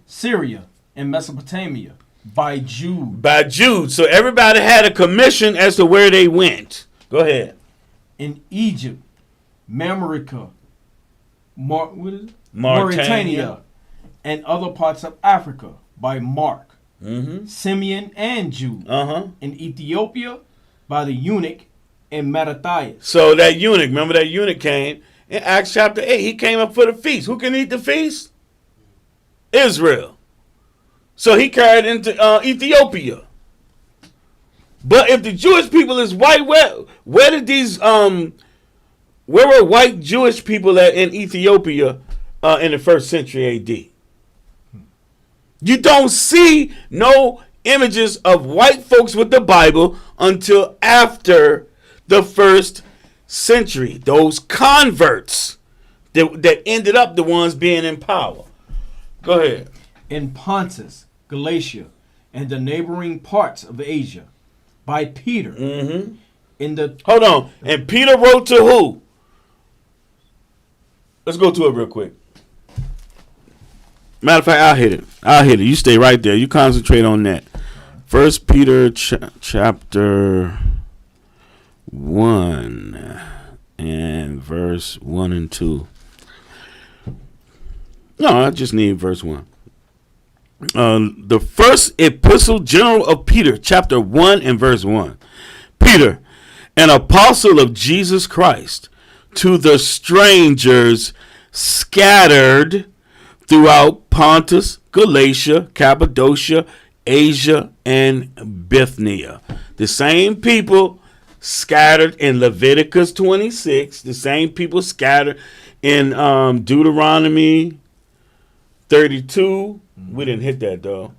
Syria, and Mesopotamia by Jews. So everybody had a commission as to where they went. Go ahead. In Egypt, Mamrica, Mauritania, and other parts of Africa by Mark, Simeon, and Jude. In Ethiopia by the eunuch and Mattathias. So that eunuch, remember that eunuch came in Acts chapter 8. He came up for the feast. Who can eat the feast? Israel. So he carried into Ethiopia. But if the Jewish people is white, where did these where were white Jewish people at in Ethiopia in the 1st century AD? You don't see no images of white folks with the Bible until after the 1st century. Those converts that ended up the ones being in power. Go ahead. In Pontus, Galatia, and the neighboring parts of Asia, by Peter. Mm-hmm. In the Hold on. And Peter wrote to who? Let's go to it real quick. Matter of fact, I'll hit it. You stay right there. You concentrate on that. 1 Peter chapter 1 and verse 1 and 2. No, I just need verse 1. The first epistle general of Peter, chapter 1 and verse 1. Peter, an apostle of Jesus Christ, to the strangers scattered throughout Pontus, Galatia, Cappadocia, Asia, and Bithynia. The same people scattered in Leviticus 26. The same people scattered in Deuteronomy 32. We didn't hit that though.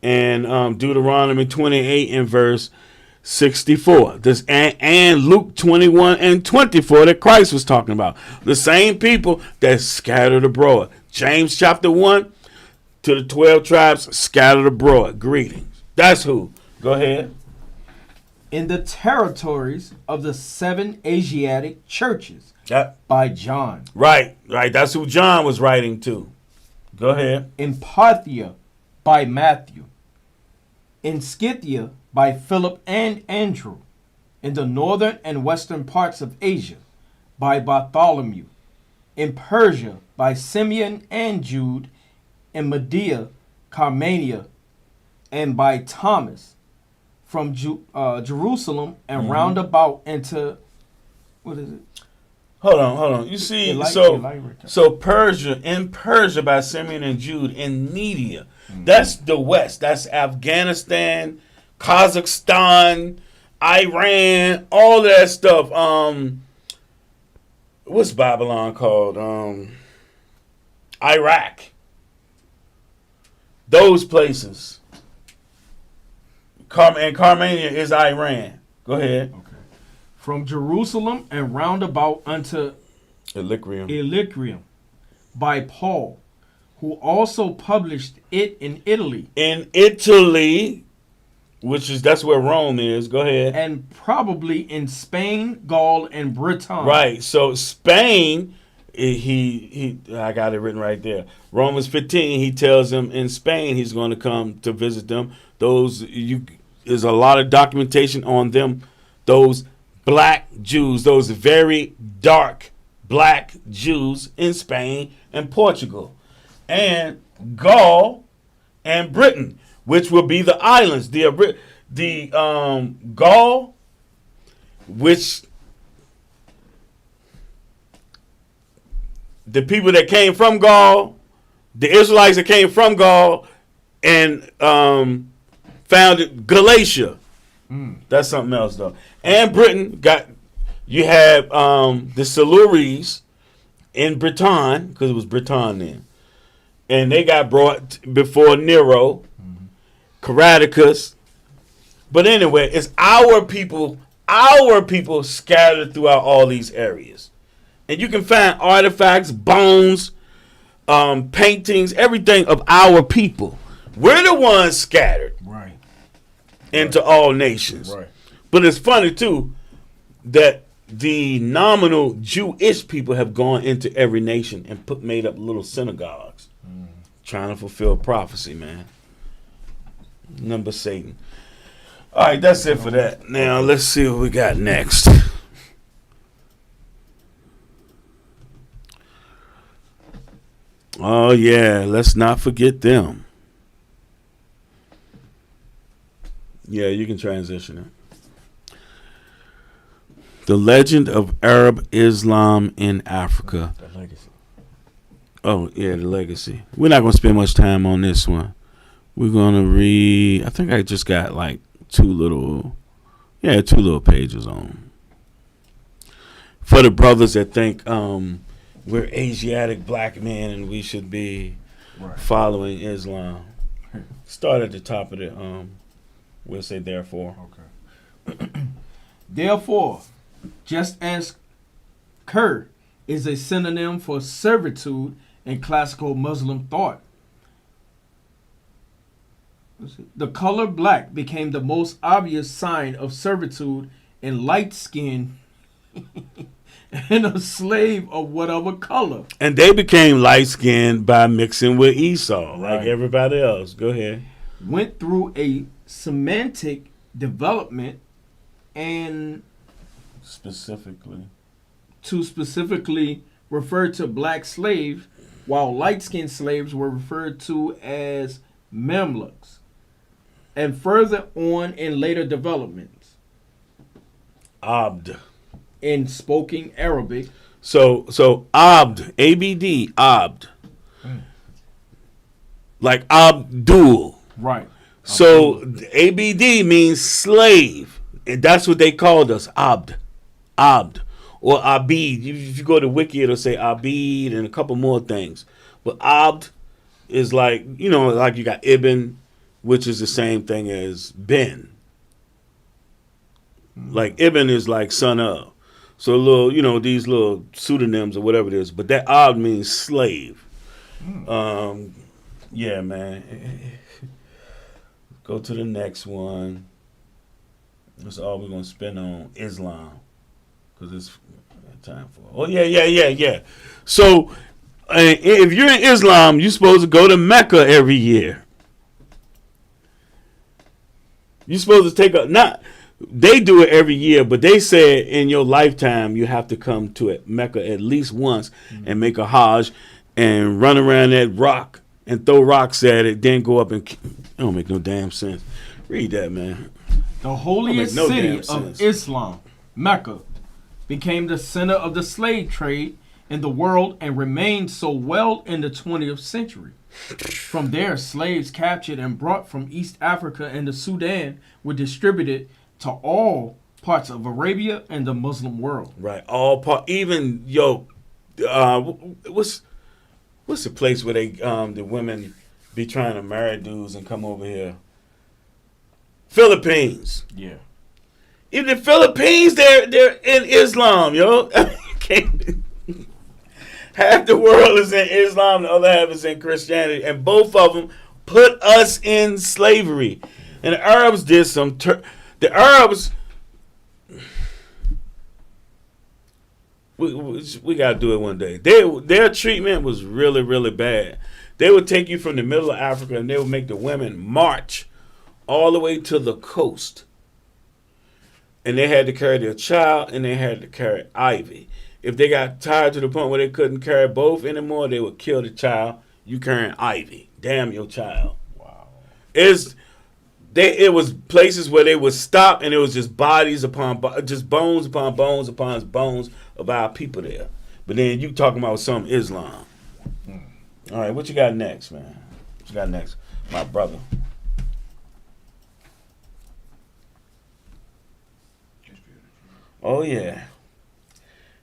And Deuteronomy 28 and verse 64. This and Luke 21 and 24 that Christ was talking about. The same people that scattered abroad. James chapter 1 to the 12 tribes scattered abroad. Greetings. That's who. Go ahead. In the territories of the 7 Asiatic churches, by John. Right. That's who John was writing to. Go ahead. In Parthia, by Matthew. In Scythia, by Philip and Andrew. In the northern and western parts of Asia, by Bartholomew. In Persia, by Simeon and Jude. In Medea, Carmania, and by Thomas. From Jerusalem and round about into, what is it? Hold on. You see, so Persia by Simeon and Jude, in Media. That's the West. That's Afghanistan, Kazakhstan, Iran, all of that stuff. What's Babylon called? Iraq. Those places. And Carmania is Iran. Go ahead. Okay. From Jerusalem and round about unto Illyricum by Paul, who also published it in Italy. In Italy, that's where Rome is. Go ahead. And probably in Spain, Gaul, and Britain. Right. So Spain, I got it written right there. Romans 15, he tells them in Spain he's going to come to visit them. There's a lot of documentation on them. Those black Jews, those very dark black Jews in Spain and Portugal and Gaul and Britain, which will be the islands. The Gaul, which the people that came from Gaul, the Israelites that came from Gaul and founded Galatia. That's something else though. And Britain you have the Silures in Britain, because it was Britain then. And they got brought before Nero, Caradicus. But anyway, it's our people scattered throughout all these areas. And you can find artifacts, bones, paintings, everything of our people. We're the ones scattered. Right. Into all nations. Right. But it's funny, too, that the nominal Jewish people have gone into every nation and made up little synagogues. Trying to fulfill prophecy, man. Number Satan. All right, that's it for that. Now, let's see what we got next. Oh, yeah, let's not forget them. Yeah, you can transition it. The legend of Arab Islam in Africa. The legacy. Oh, yeah, the legacy. We're not going to spend much time on this one. We're going to read, I think I just got like 2 little Yeah, 2 little pages on 'em. For the brothers that think we're Asiatic black men and we should be Right. following Islam. Start at the top of the we'll say therefore. Okay. Therefore, just as Kur is a synonym for servitude in classical Muslim thought, the color black became the most obvious sign of servitude in light skin and a slave of whatever color. And they became light skinned by mixing with Esau, like Right. everybody else. Go ahead. Went through a semantic development and Specifically. to specifically refer to black slaves, while light-skinned slaves were referred to as Mamluks. And further on in later developments, Abd. in spoken Arabic, So Abd, ABD, Abd. Like Abdul. right? So ABD means slave. And that's what they called us, Abd. Abd. Or Abid. If you go to Wiki, it'll say Abid and a couple more things. But Abd is like, like you got Ibn, which is the same thing as Ben. Like Ibn is like son of. So these little pseudonyms or whatever it is. But that Abd means slave. Yeah, man. Go to the next one. That's all we're going to spend on Islam. Because it's time for. Oh, yeah. So, if you're in Islam, you're supposed to go to Mecca every year. You're supposed to they do it every year, but they said in your lifetime you have to come to Mecca at least once and make a Hajj and run around that rock and throw rocks at it, then go up and. It don't make no damn sense. Read that, man. The holiest no city damn of sense. Islam, Mecca, became the center of the slave trade in the world and remained so well in the 20th century. From there, slaves captured and brought from East Africa and the Sudan were distributed to all parts of Arabia and the Muslim world. Right, even what's the place where they the women be trying to marry dudes and come over here? Philippines. Yeah. Even the Philippines, they're in Islam, yo. Half the world is in Islam, the other half is in Christianity, and both of them put us in slavery. And the Arabs did some. The Arabs. We gotta do it one day. Their treatment was really, really bad. They would take you from the middle of Africa and they would make the women march all the way to the coast. And they had to carry their child and they had to carry Ivy. If they got tired to the point where they couldn't carry both anymore, they would kill the child. You carrying Ivy. Damn your child. Wow. It was places where they would stop and it was just bodies upon just bones upon bones upon bones of our people there. But then you talking about some Islam. All right, what you got next, man? What you got next, my brother? Oh yeah,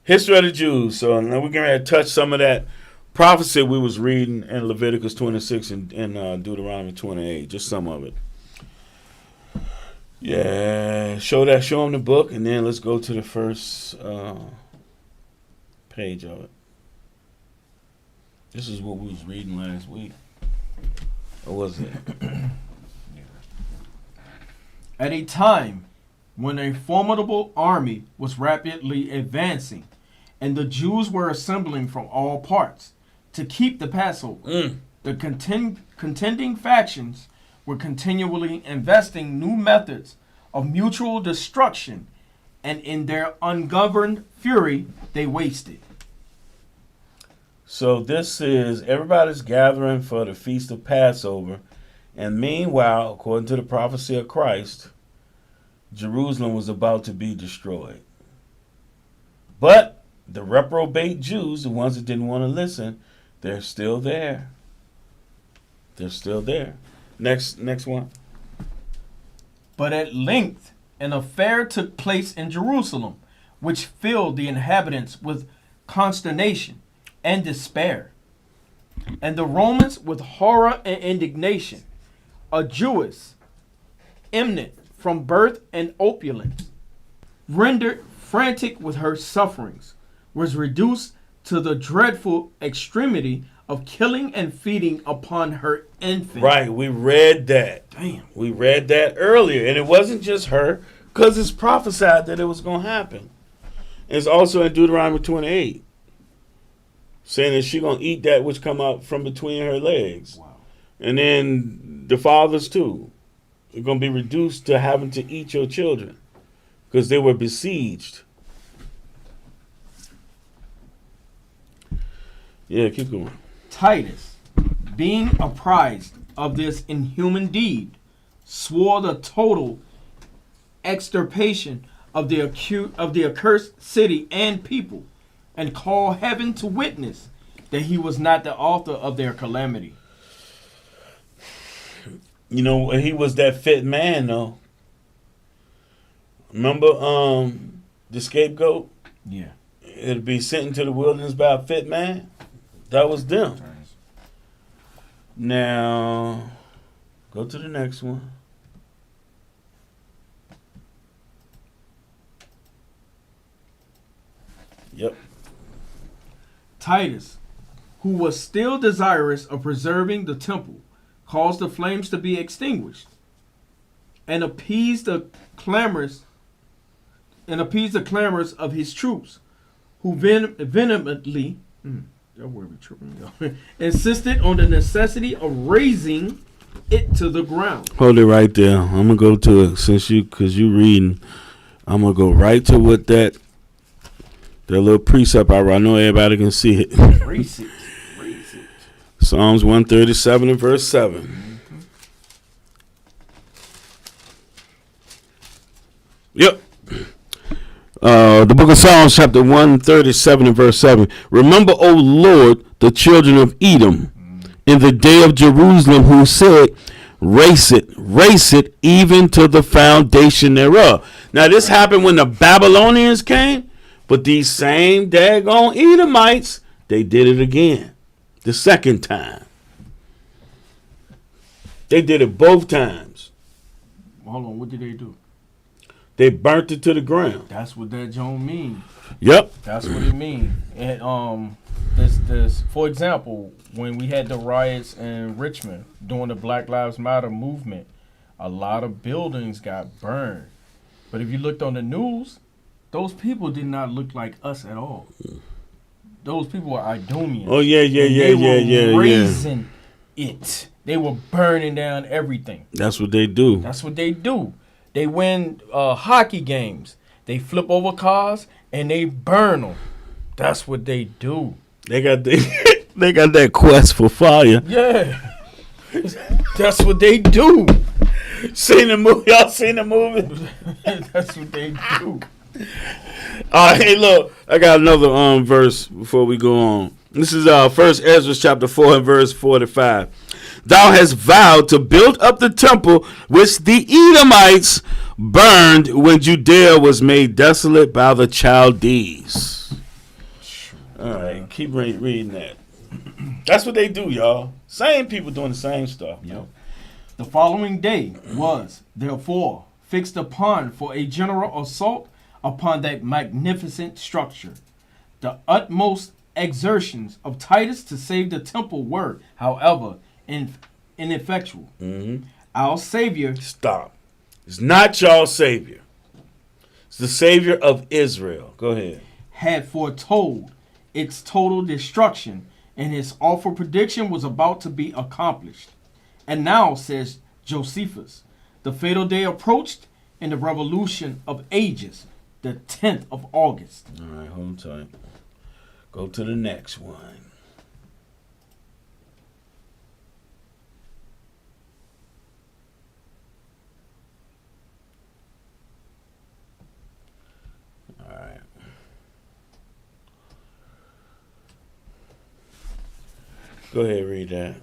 history of the Jews. So now we're gonna touch some of that prophecy we was reading in Leviticus 26 and Deuteronomy 28. Just some of it. Yeah, show them the book, and then let's go to the first page of it. This is what we was reading last week. Or was it? At a time when a formidable army was rapidly advancing, and the Jews were assembling from all parts to keep the Passover, the contending factions were continually investing new methods of mutual destruction, and in their ungoverned fury, they wasted. So this is everybody's gathering for the Feast of Passover, and meanwhile, according to the prophecy of Christ, Jerusalem was about to be destroyed. But the reprobate Jews, the ones that didn't want to listen, they're still there. They're still there. Next one. But at length an affair took place in Jerusalem, which filled the inhabitants with consternation and despair, and the Romans with horror and indignation. A Jewess, eminent from birth and opulent, rendered frantic with her sufferings, was reduced to the dreadful extremity of killing and feeding upon her infant. Right, we read that. Damn. We read that earlier, and it wasn't just her, because it's prophesied that it was going to happen. It's also in Deuteronomy 28, saying that she's going to eat that which come out from between her legs. Wow. And then the fathers, too, are going to be reduced to having to eat your children because they were besieged. Yeah, keep going. Titus, being apprised of this inhuman deed, swore the total extirpation of the accursed city and people, and called heaven to witness that he was not the author of their calamity. You know, he was that fit man, though. Remember the scapegoat? Yeah. It'd be sent into the wilderness by a fit man. That was them. Now, go to the next one. Yep. Titus, who was still desirous of preserving the temple, caused the flames to be extinguished, and appeased the clamors of his troops, who vehemently insisted on the necessity of raising it to the ground. Hold it right there. I'm gonna go to it because you reading. I'm gonna go right to what that little precept I wrote. I know everybody can see it. Raise it. Psalms 137 and verse 7. Mm-hmm. Yep. The book of Psalms, chapter 137 and verse 7. Remember, O Lord, the children of Edom, in the day of Jerusalem, who said, race it, even to the foundation thereof. Now, this happened when the Babylonians came, but these same daggone Edomites, they did it again. The second time. They did it both times. Hold on, what did they do? They burnt it to the ground. That's what that Joan mean. Yep. That's what it mean. And this for example, when we had the riots in Richmond during the Black Lives Matter movement, a lot of buildings got burned. But if you looked on the news, those people did not look like us at all. Those people were Idumeans. Oh yeah. They were raising it. They were burning down everything. That's what they do. That's what they do. They win hockey games. They flip over cars and they burn them. That's what they do. They got that quest for fire. Yeah. That's what they do. Seen the movie? Y'all seen the movie? That's what they do. Hey, look, I got another verse before we go on. This is First Ezra chapter 4 and verse 45. Thou hast vowed to build up the temple which the Edomites burned when Judea was made desolate by the Chaldees. All right, keep reading that. That's what they do, y'all. Same people doing the same stuff. Yep. The following day was, therefore, fixed upon for a general assault upon that magnificent structure. The utmost exertions of Titus to save the temple were, however, ineffectual. Mm-hmm. Our Savior. Stop. It's not y'all Savior. It's the Savior of Israel. Go ahead. Had foretold its total destruction, and his awful prediction was about to be accomplished. And now, says Josephus, the fatal day approached in the revolution of ages, the 10th of August. All right, hold tight. Go to the next one. All right. Go ahead, read that.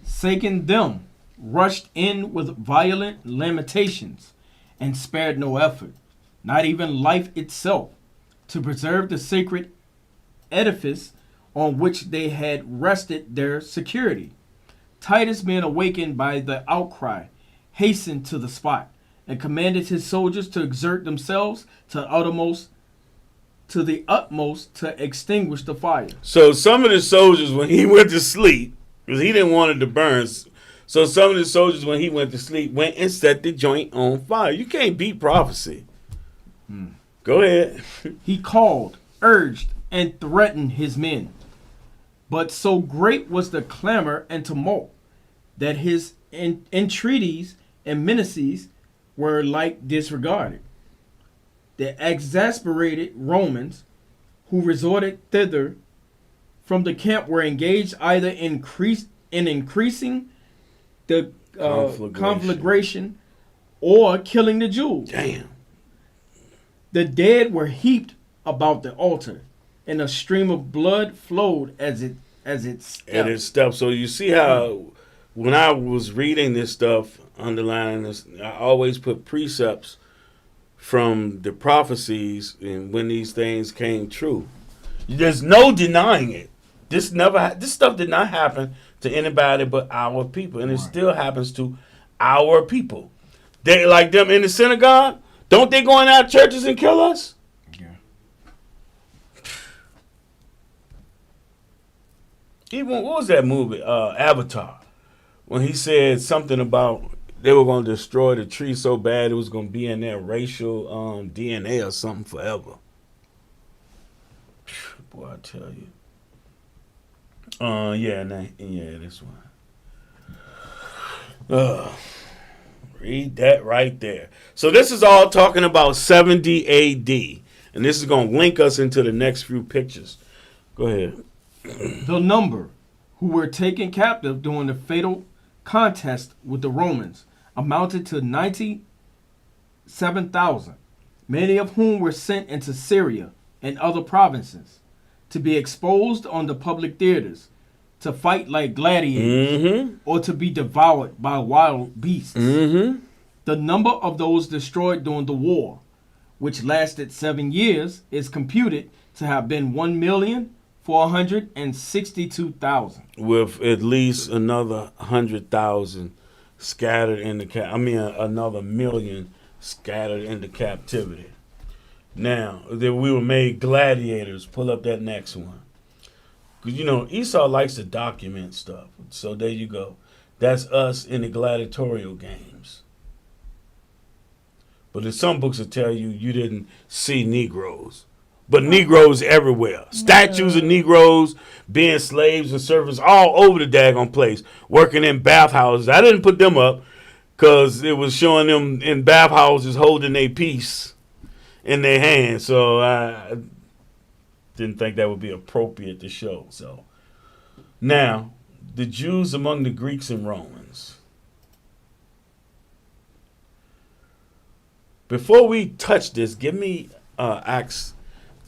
Saking them rushed in with violent lamentations, and spared no effort, not even life itself, to preserve the sacred edifice on which they had rested their security. Titus, being awakened by the outcry, hastened to the spot and commanded his soldiers to exert themselves to the utmost to extinguish the fire. So some of the soldiers, when he went to sleep, because he didn't want it to burn, so some of the soldiers, when he went to sleep, went and set the joint on fire. You can't beat prophecy. Go ahead. He called, urged, and threatened his men. But so great was the clamor and tumult that his entreaties and menaces were alike disregarded. The exasperated Romans who resorted thither from the camp were engaged either in increasing the conflagration or killing the Jews. Damn. The dead were heaped about the altar, and a stream of blood flowed as it stepped. And it's stuff. So you see how when I was reading this stuff, underlining this, I always put precepts from the prophecies and when these things came true. There's no denying it. This stuff did not happen to anybody but our people, and it still happens to our people. They like them in the synagogue. Don't they go in our churches and kill us? Yeah. Even what was that movie, Avatar, when he said something about they were going to destroy the tree so bad it was going to be in their racial DNA or something forever. Boy, I tell you. This one. Read that right there. So this is all talking about 70 AD. And this is going to link us into the next few pictures. Go ahead. The number who were taken captive during the fatal contest with the Romans amounted to 97,000, many of whom were sent into Syria and other provinces to be exposed on the public theaters, to fight like gladiators, or to be devoured by wild beasts. The number of those destroyed during the war, which lasted 7 years, is computed to have been 1,462,000. With at least another 100,000 scattered in the another million scattered into captivity. Now, that we were made gladiators. Pull up that next one. Because, Esau likes to document stuff. So there you go. That's us in the gladiatorial games. But in some books will tell you you didn't see Negroes. But Negroes everywhere. Statues of Negroes being slaves and servants all over the daggone place. Working in bathhouses. I didn't put them up because it was showing them in bathhouses holding their peace in their hands. So I didn't think that would be appropriate to show. So now, the Jews among the Greeks and Romans. Before we touch this, give me Acts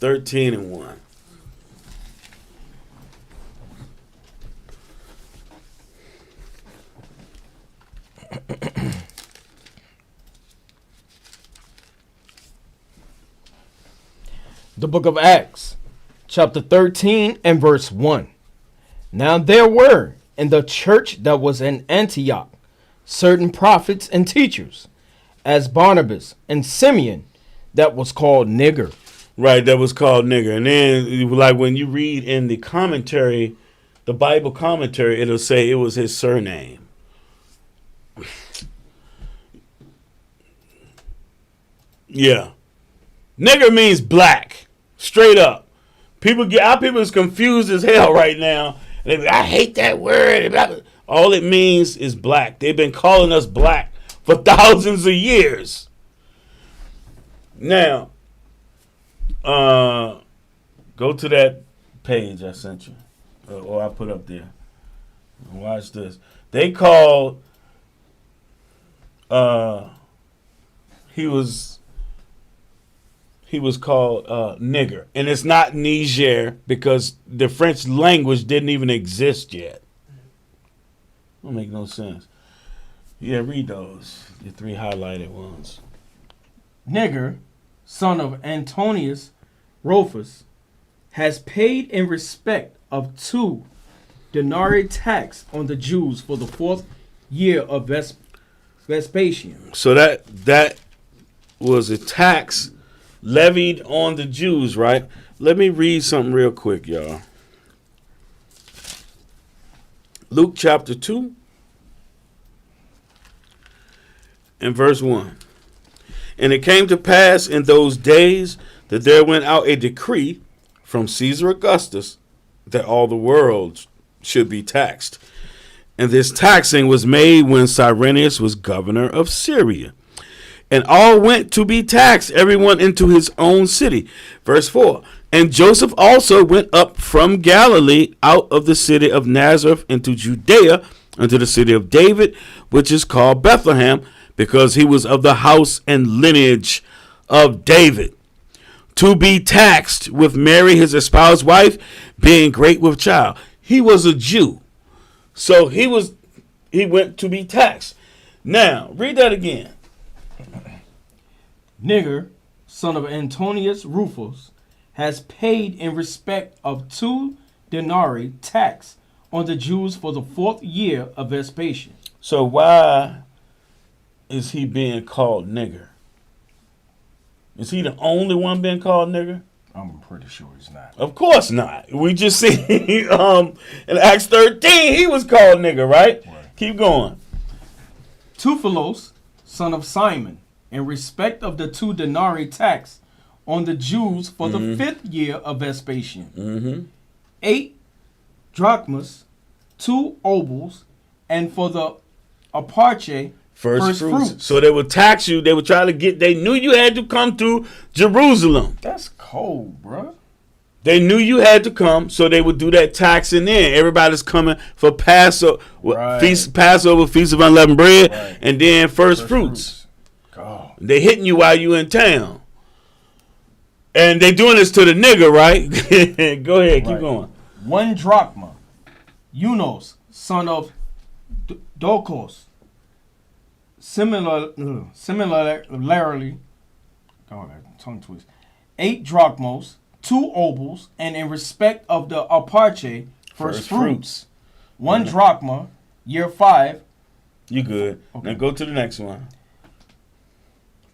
13 and 1. The book of Acts, chapter 13 and verse 1. Now there were in the church that was in Antioch certain prophets and teachers, as Barnabas and Simeon, that was called Nigger. Right, that was called Nigger. And then, like when you read in the commentary, the Bible commentary, it'll say it was his surname. Yeah. Nigger means black. Straight up. Our people is confused as hell right now. They be, I hate that word. All it means is black. They've been calling us black for thousands of years. Now, go to that page I sent you, or I put up there. Watch this. They called. He was called nigger, and it's not Niger because the French language didn't even exist yet. Don't make no sense. Yeah, read those. The three highlighted ones. Niger, son of Antonius Rufus, has paid in respect of 2 denarii tax on the Jews for the 4th year of Vespasian. So that was a tax levied on the Jews, right? Let me read something real quick, y'all. Luke chapter 2 and verse 1. And it came to pass in those days that there went out a decree from Caesar Augustus that all the world should be taxed. And this taxing was made when Cyrenius was governor of Syria. And all went to be taxed, everyone into his own city. Verse 4. And Joseph also went up from Galilee out of the city of Nazareth into Judea, unto the city of David, which is called Bethlehem, because he was of the house and lineage of David, to be taxed with Mary, his espoused wife, being great with child. He was a Jew. So he went to be taxed. Now, read that again. Niger, son of Antonius Rufus, has paid in respect of 2 denarii tax on the Jews for the 4th year of Vespasian. So why is he being called nigger? Is he the only one being called nigger? I'm pretty sure he's not. Of course not. We just see in Acts 13 he was called nigger, right? Keep going. Tuphilos, son of Simon, in respect of the 2 denarii tax on the Jews for the 5th year of Vespasian. 8 drachmas, 2 obols, and for the aparche, first fruits. So they would tax you. They would try to they knew you had to come through Jerusalem. That's cold, bruh. They knew you had to come, so they would do that taxing in. Everybody's coming for Passover, Feast of Unleavened Bread, and then first fruits. God. They hitting you while you in town. And they doing this to the nigger, right? Go ahead, keep going. 1 drachma, Unos, son of Dokos, similarly, tongue twist, 8 drachmos, 2 obols, and in respect of the aparche, first fruits. 1 drachma, year 5. You good. Okay. Now go to the next one.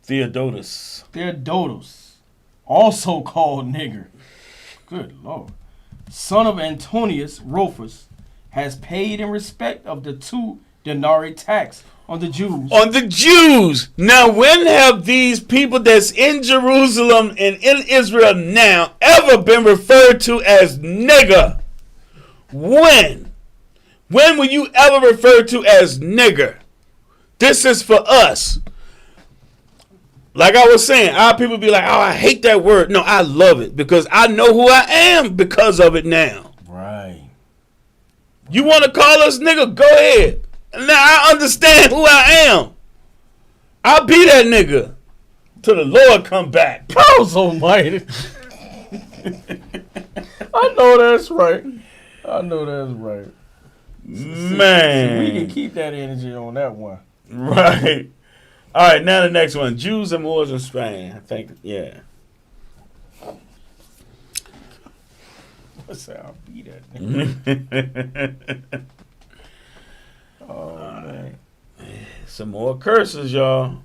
Theodotus, also called nigger. Good Lord. Son of Antonius Rufus, has paid in respect of the 2 denarii tax on the Jews. On the Jews. Now, when have these people that's in Jerusalem and in Israel now ever been referred to as nigger? When? When were you ever referred to as nigger? This is for us. Like I was saying, our people be like, oh, I hate that word. No, I love it because I know who I am because of it now. Right. You want to call us nigga? Go ahead. Now I understand who I am. I'll be that nigga till the Lord come back. Powers almighty. I know that's right. Man. We can keep that energy on that one. Right. All right, now the next one. Jews and Moors in Spain. I think, yeah. What's that? I'll be that nigga. Oh, man. Some more curses, y'all.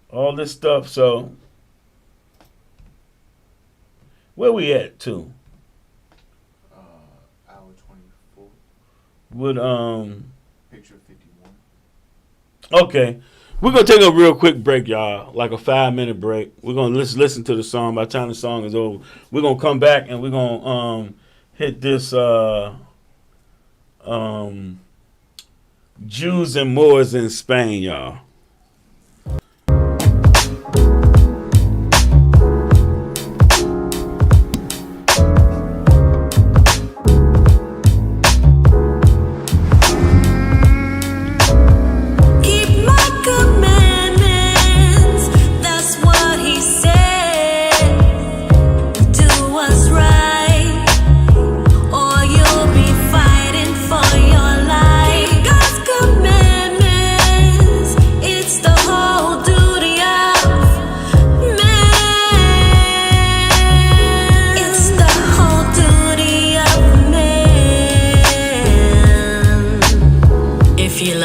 All this stuff, so. Where we at, too? Hour 24. With, Picture 51. Okay. We're going to take a real quick break, y'all. Like a 5-minute break. We're going to listen to the song. By the time the song is over, we're going to come back and we're going to hit this Jews and Moors in Spain, y'all.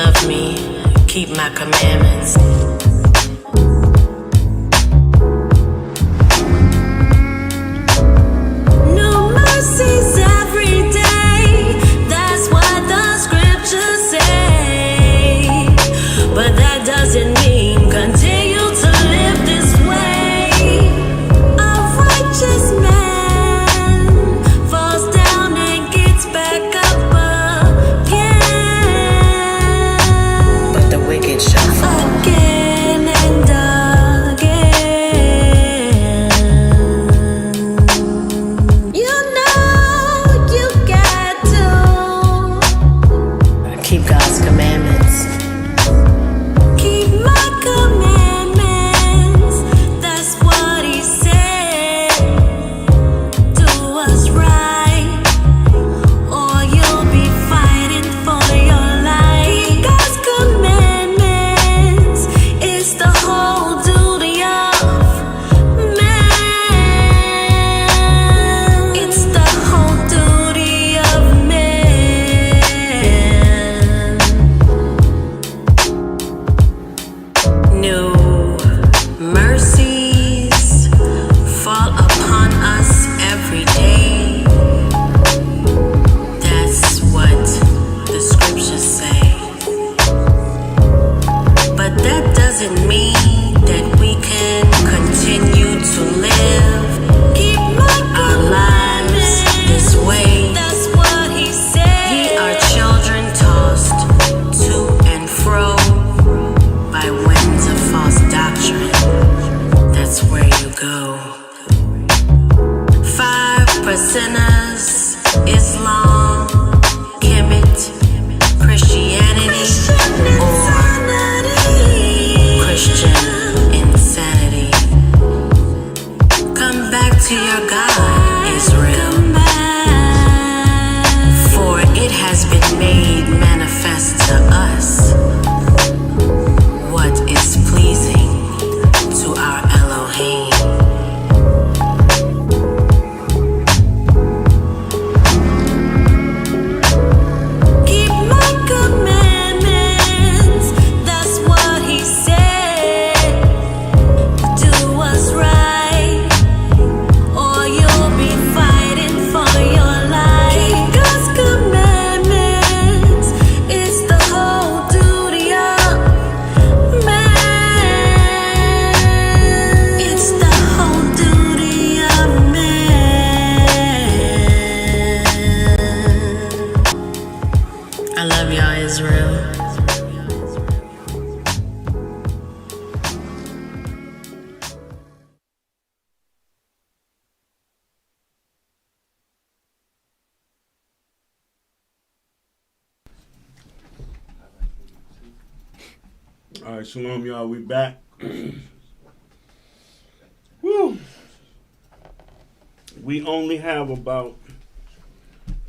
love me, keep my commandments. New mercies every day, that's what the scriptures say. But that doesn't mean continue to live this way. A righteous man falls down and gets back up again. But the wicked shall fall again and again. You know you got to keep God's commandments. Keep my commandments, that's what he said. Do what's right, or you'll be fighting for your life. Keep God's commandments, it's the whole duty of man. It's the whole duty of man. New mercies fall upon us every day. That's what the scriptures say. But that doesn't mean that we can continue to live our lives this way. That's what he said. Ye are children tossed to and fro by winds of false doctrine. That's where you go. 5%ers, Islam, Kemet, Christianity, or Christian insanity. Come back to your God, Israel. For it has been made manifest to us what is pleasing to our Elohim. Keep my commandments, that's what he said. Do what's right, or you'll be fighting for your life. Keep God's commandments, it's the whole duty of man. It's the whole duty of man. I love y'all, Israel. All right, shalom, y'all. We back. Woo. We only have about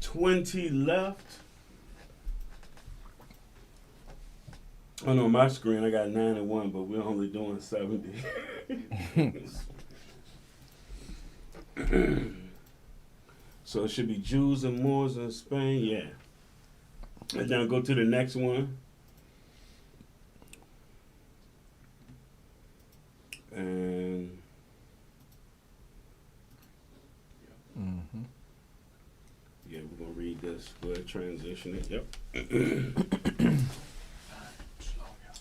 20 left. Oh no, my screen I got 91, but we're only doing 70. So it should be Jews and Moors in Spain, yeah. And now go to the next one. And yeah, we're gonna read this. Go ahead, transition it. Yep.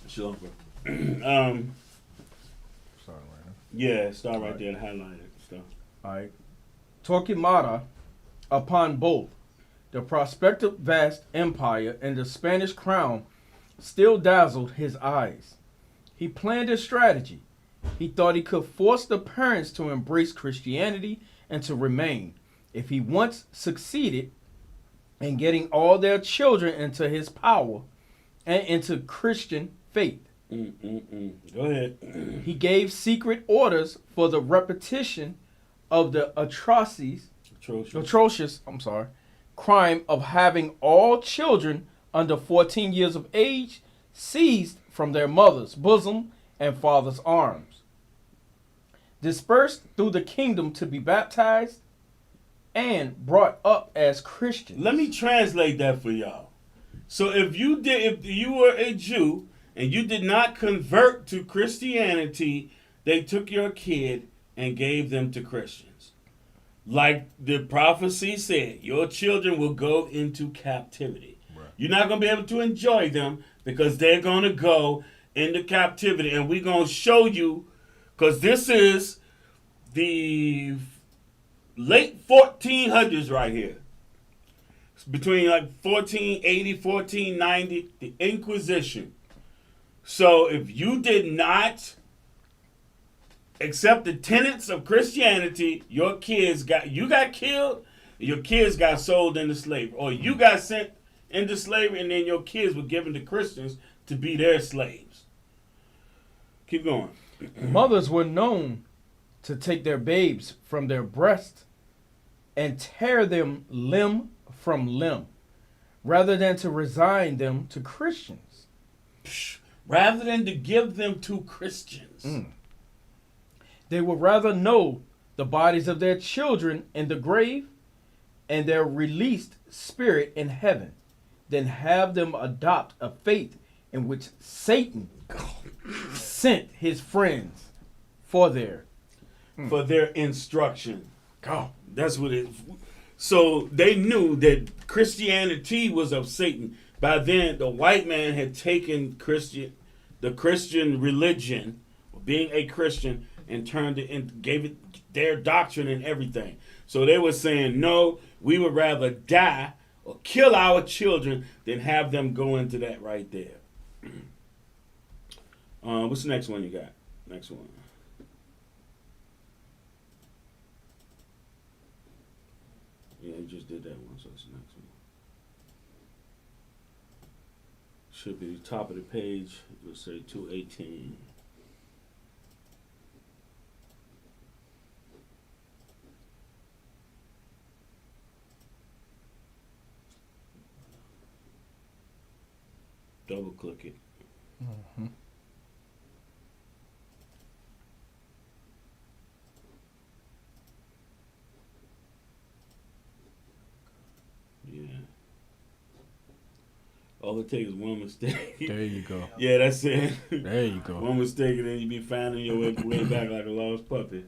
Shalom, bro. Yeah, start right there and highlight it. Stuff. Alright. Torquemada upon both the prospective vast empire and the Spanish crown still dazzled his eyes. He planned a strategy. He thought he could force the parents to embrace Christianity and to remain. If he once succeeded in getting all their children into his power and into Christian faith, Go ahead. he gave secret orders for the repetition of the atrocious crime of having all children under 14 years of age seized from their mother's bosom and father's arms, dispersed through the kingdom to be baptized, and brought up as Christians. Let me translate that for y'all. So if you were a Jew and you did not convert to Christianity, they took your kid and gave them to Christians. Like the prophecy said, your children will go into captivity. Right. You're not going to be able to enjoy them because they're going to go into captivity. And we're going to show you, because this is the late 1400s right here. It's between like 1480, 1490, the Inquisition. So if you did not accept the tenets of Christianity, you got killed, your kids got sold into slavery, or you got sent into slavery, and then your kids were given to Christians to be their slaves. Keep going. Mothers were known to take their babes from their breasts and tear them limb from limb, rather than to resign them to Christians. Rather than to give them to Christians. They would rather know the bodies of their children in the grave and their released spirit in heaven than have them adopt a faith in which Satan sent his friends for their instruction. That's what it is. So they knew that Christianity was of Satan. By then, the white man had taken the Christian religion, being a Christian, and turned it and gave it their doctrine and everything. So they were saying, no, we would rather die or kill our children than have them go into that right there. What's the next one you got? Next one. Yeah, you just did that one, so it's the next one. Should be the top of the page. Let's say 218. Double click it. Mm-hmm. Yeah. All it takes is one mistake. There you go. Yeah, that's it. There you go. One mistake and then you be finding your way back like a lost puppy.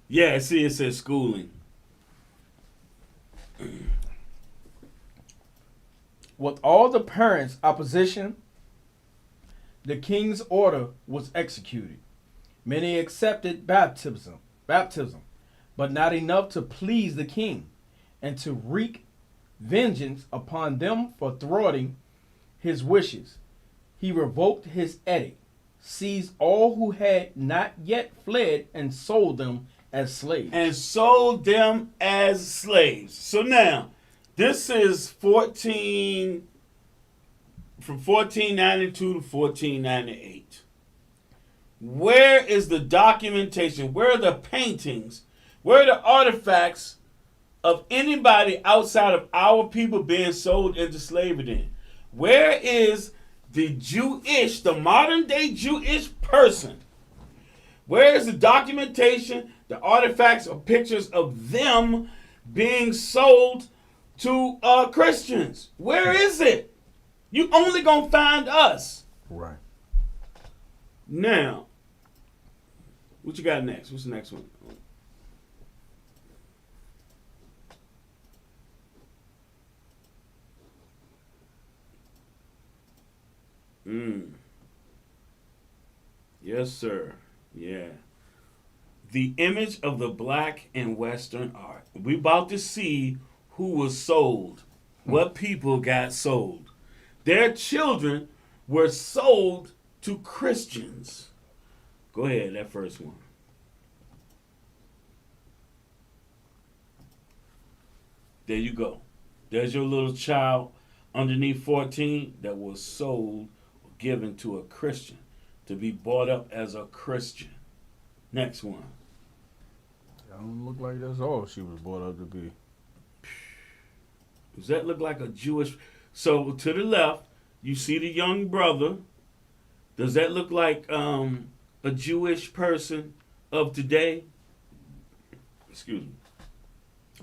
Yeah, see, it says schooling. With all the parents' opposition, the king's order was executed. Many accepted baptism, but not enough to please the king and to wreak vengeance upon them for thwarting his wishes. He revoked his edict, seized all who had not yet fled, and sold them as slaves. So now, this is from 1492 to 1498. Where is the documentation? Where are the paintings? Where are the artifacts of anybody outside of our people being sold into slavery then? Where is the modern day Jewish person? Where is the documentation, the artifacts or pictures of them being sold to Christians? Where is it? You only gonna find us. Right. Now, what you got next? What's the next one? Yes, sir. Yeah. The image of the black and Western art. We about to see who was sold. What people got sold. Their children were sold to Christians. Go ahead, that first one. There you go. There's your little child underneath 14 that was sold or given to a Christian to be brought up as a Christian. Next one. That don't look like that's all she was brought up to be. Does that look like a Jewish? So to the left, you see the young brother. Does that look like a Jewish person of today? Excuse me.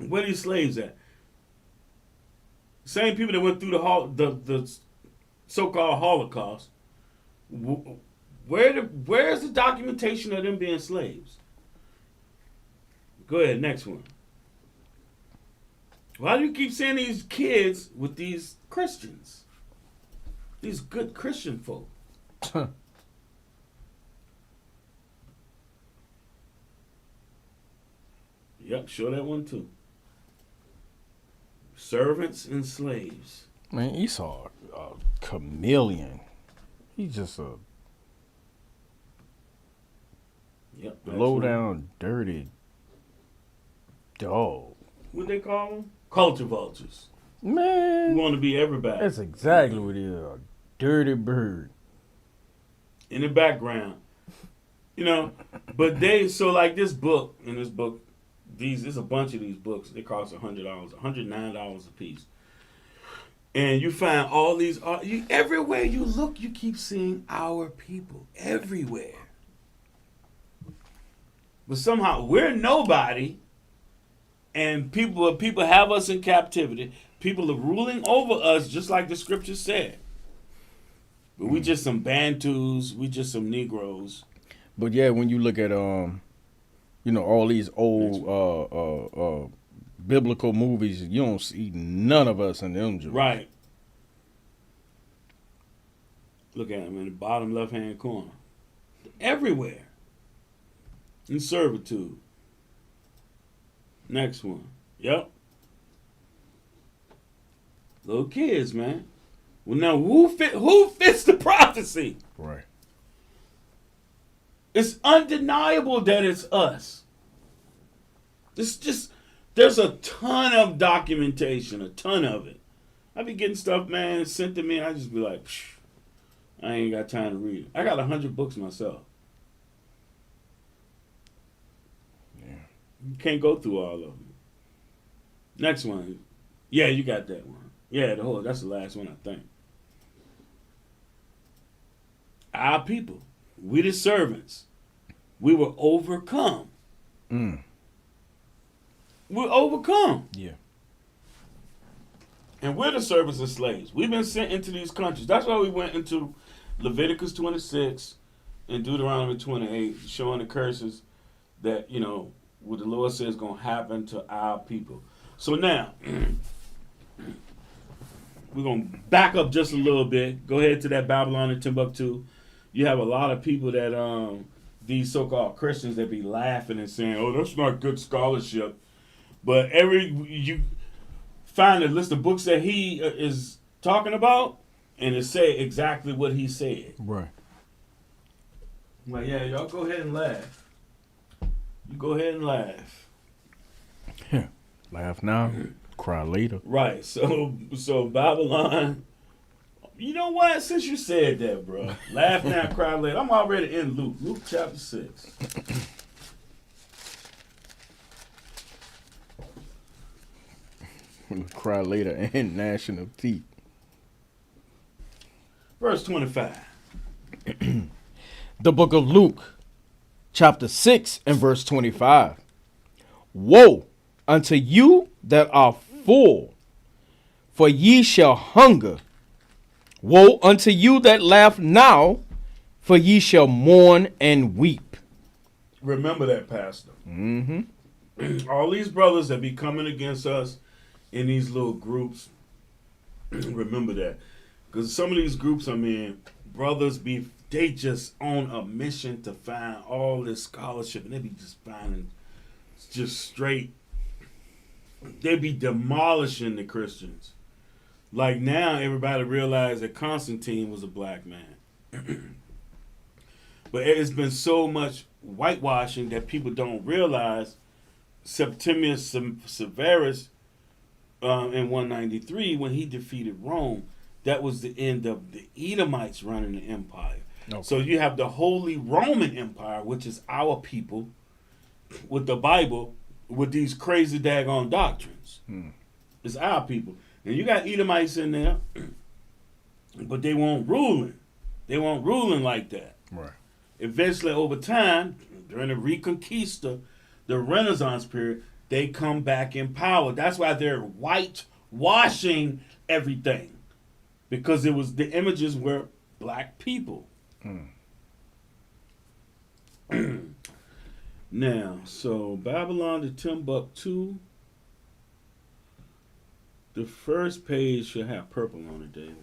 Where are these slaves at? Same people that went through the so-called Holocaust. Where's the documentation of them being slaves? Go ahead, next one. Why do you keep seeing these kids with these Christians? These good Christian folk. Yep, show that one too. Servants and slaves. Man, Esau, a chameleon. He's just a Yep. low down, dirty dog. What they call them? Culture vultures. You Man, want to be everybody. that's exactly what he is. A dirty bird. In the background. You know, but they, so like this book, there's a bunch of these books. They cost $100, $109 a piece. And you find all these, everywhere you look, you keep seeing our people. Everywhere. But somehow we're nobody, and people have us in captivity. People are ruling over us, just like the scripture said. But we just some Bantus, we just some Negroes. But yeah, when you look at all these old biblical movies, you don't see none of us in them. Right. Look at them in the bottom left-hand corner. Everywhere. In servitude. Next one. Yep. Little kids, man. Well, now who fits the prophecy? Right. It's undeniable that it's us. There's a ton of documentation, a ton of it. I be getting stuff, man, sent to me, and I just be like, psh, I ain't got time to read it. I got 100 books myself. Yeah. You can't go through all of them. Next one. Yeah, you got that one. Yeah, that's the last one, I think. Our people. We the servants. We were overcome. Mm. We're overcome. Yeah. And we're the servants and slaves. We've been sent into these countries. That's why we went into Leviticus 26 and Deuteronomy 28, showing the curses that, what the Lord says is going to happen to our people. So now, we're going to back up just a little bit. Go ahead to that Babylon and Timbuktu. You have a lot of people that, these so-called Christians that be laughing and saying, oh, that's not good scholarship. But you find a list of books that he is talking about, and it say exactly what he said. Right. Well, yeah, y'all go ahead and laugh. You go ahead and laugh. Yeah. Laugh now, cry later. Right. So Babylon. You know what? Since you said that, bro, laugh now, cry later. I'm already in Luke. Luke chapter 6. Cry later and gnashing of teeth. Verse 25. The book of Luke, chapter 6 and verse 25. Woe unto you that are full, for ye shall hunger. Woe unto you that laugh now, for ye shall mourn and weep. Remember that, Pastor. Mm-hmm. All these brothers that be coming against us in these little groups, remember that. Because some of these groups, brothers they just on a mission to find all this scholarship, and they be just finding just straight, they be demolishing the Christians. Like now, everybody realized that Constantine was a black man. But it's been so much whitewashing that people don't realize Septimius Severus in 193, when he defeated Rome, that was the end of the Edomites running the empire. Okay. So you have the Holy Roman Empire, which is our people, with the Bible, with these crazy daggone doctrines. It's our people. And you got Edomites in there, but they weren't ruling. They weren't ruling like that. Right. Eventually, over time, during the Reconquista, the Renaissance period, they come back in power. That's why they're whitewashing everything because the images were black people. Now, so Babylon to Timbuktu. The first page should have purple on it, David.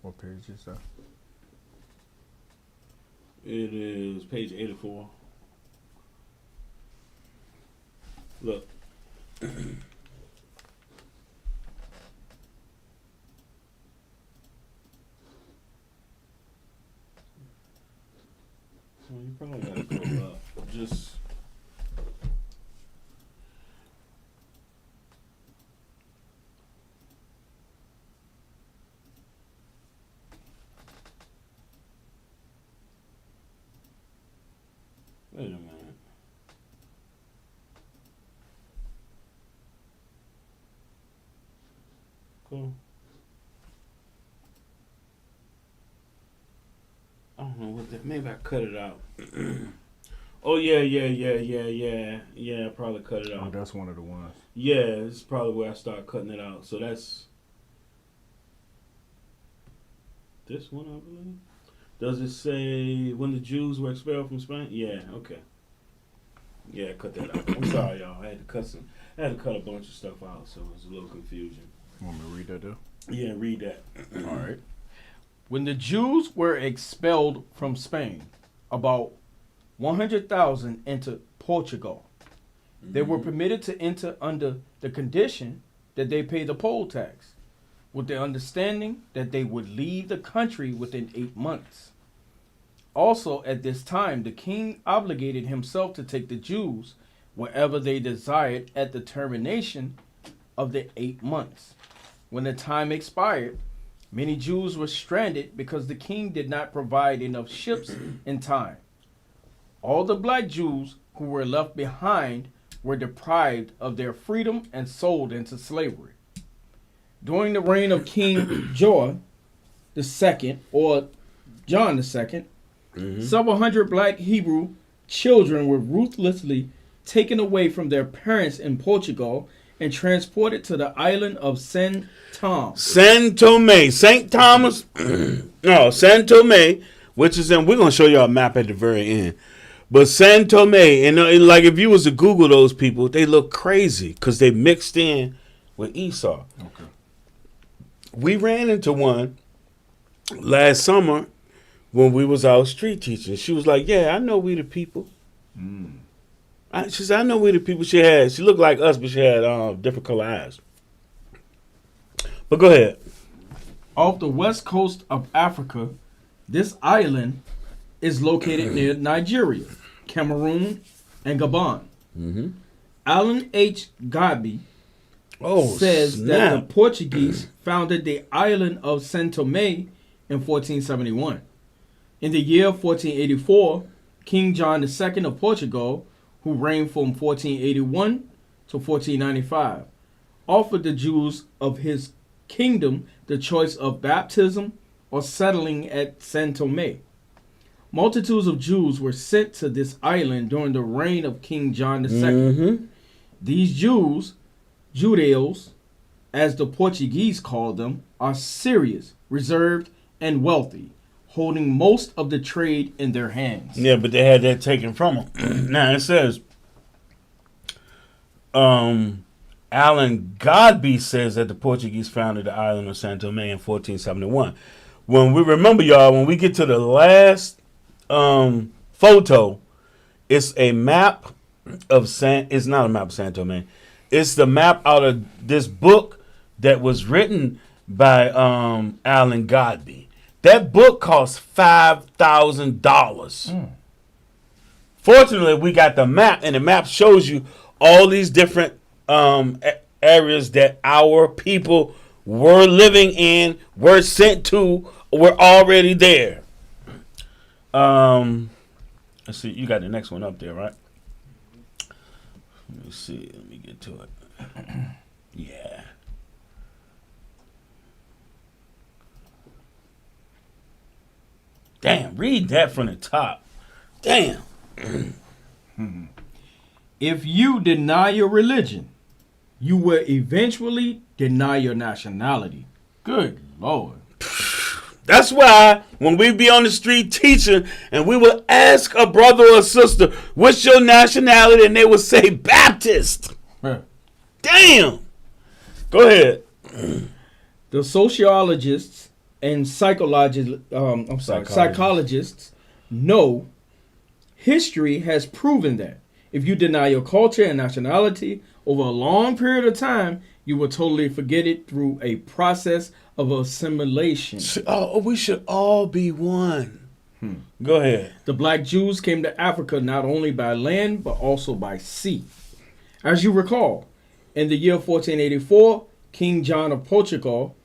What page is that? It is page 84. Look. Well, you probably gotta go up. Just wait a minute. Cool. I don't know what that. Maybe I cut it out. Oh yeah. I probably cut it Oh, out. that's one of the ones. Yeah, it's probably where I start cutting it out. So that's this one, I believe. Does it say when the Jews were expelled from Spain? Yeah. Okay. Yeah, cut that out. I'm sorry, y'all. I had to cut a bunch of stuff out, so it was a little confusion. You want me to read that though? Yeah, read that. All right. When the Jews were expelled from Spain, about 100,000 entered Portugal. They were permitted to enter under the condition that they pay the poll tax, with the understanding that they would leave the country within 8 months. Also, at this time, the king obligated himself to take the Jews wherever they desired at the termination of the 8 months. When the time expired, many Jews were stranded because the king did not provide enough ships in time. All the black Jews who were left behind were deprived of their freedom and sold into slavery. During the reign of King Joah II, or John II, several hundred black Hebrew children were ruthlessly taken away from their parents in Portugal and transported to the island of Saint Thomas. St. Thomas, no, St. Thome, which is in, we're going to show you a map at the very end. But St. Thome, and like if you was to Google those people, they look crazy because they mixed in with Esau. Okay. We ran into one last summer when we was out street teaching. She was like, yeah, I know we the people. She said, I know we the people. She looked like us, but she had different color eyes. But go ahead. Off the west coast of Africa, this island is located near Nigeria, Cameroon, and Gabon. Alan H. Gabi says that the Portuguese founded the island of Saint Thome in 1471. In the year 1484, King John II of Portugal, who reigned from 1481 to 1495, offered the Jews of his kingdom the choice of baptism or settling at Saint Thome. Multitudes of Jews were sent to this island during the reign of King John II. These Jews, Judeos, as the Portuguese called them, are serious, reserved, and wealthy, holding most of the trade in their hands. Yeah, but they had that taken from them. Now it says, Alan Godby says that the Portuguese founded the island of Saint Thome in 1471. When we remember, y'all, when we get to the last photo, it's a map of it's not a map of Saint Thome. It's the map out of this book that was written by Alan Godby. That book cost $5,000. Fortunately, we got the map, and the map shows you all these different areas that our people were living in, were sent to, were already there. Let's see, you got the next one up there, right? Let me see. Let me get to it. Yeah. Damn, read that from the top. Damn. If you deny your religion, you will eventually deny your nationality. Good Lord. That's why when we be on the street teaching and we will ask a brother or sister, what's your nationality? And they will say Baptist. Huh. Damn. Go ahead. The sociologists and psychologists know history has proven that if you deny your culture and nationality over a long period of time, you will totally forget it through a process of assimilation. Oh, we should all be one. Go ahead. The black Jews came to Africa not only by land, but also by sea. As you recall, in the year 1484, King John of Portugal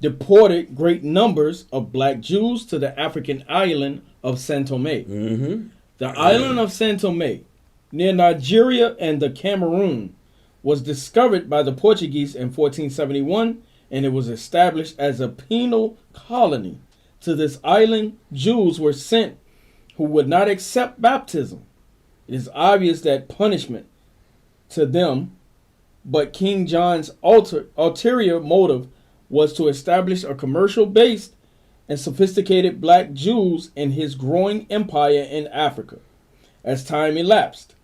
deported great numbers of black Jews to the African island of Saint Tomé. Mm-hmm. The island of Saint Tomé, near Nigeria and the Cameroon, was discovered by the Portuguese in 1471, and it was established as a penal colony. To this island, Jews were sent who would not accept baptism. It is obvious that punishment to them, but King John's ulterior motive was to establish a commercial-based and sophisticated black Jews in his growing empire in Africa. As time elapsed,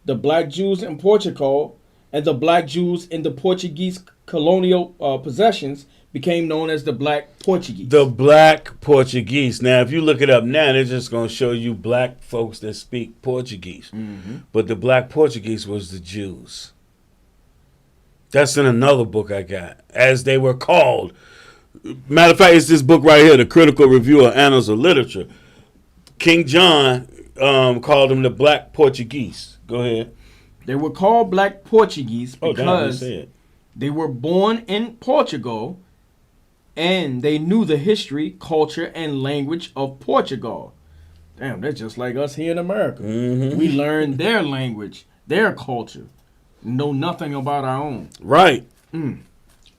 the black Jews in Portugal and the black Jews in the Portuguese colonial possessions became known as the Black Portuguese. The Black Portuguese. Now, if you look it up now, they're just going to show you black folks that speak Portuguese. Mm-hmm. But the Black Portuguese was the Jews. That's in another book I got. As they were called. Matter of fact, it's this book right here, The Critical Review of Annals of Literature. King John called them the Black Portuguese. Go ahead. They were called Black Portuguese because they were born in Portugal and they knew the history, culture, and language of Portugal. Damn, that's just like us here in America. Mm-hmm. We learn their language, their culture, know nothing about our own. Right.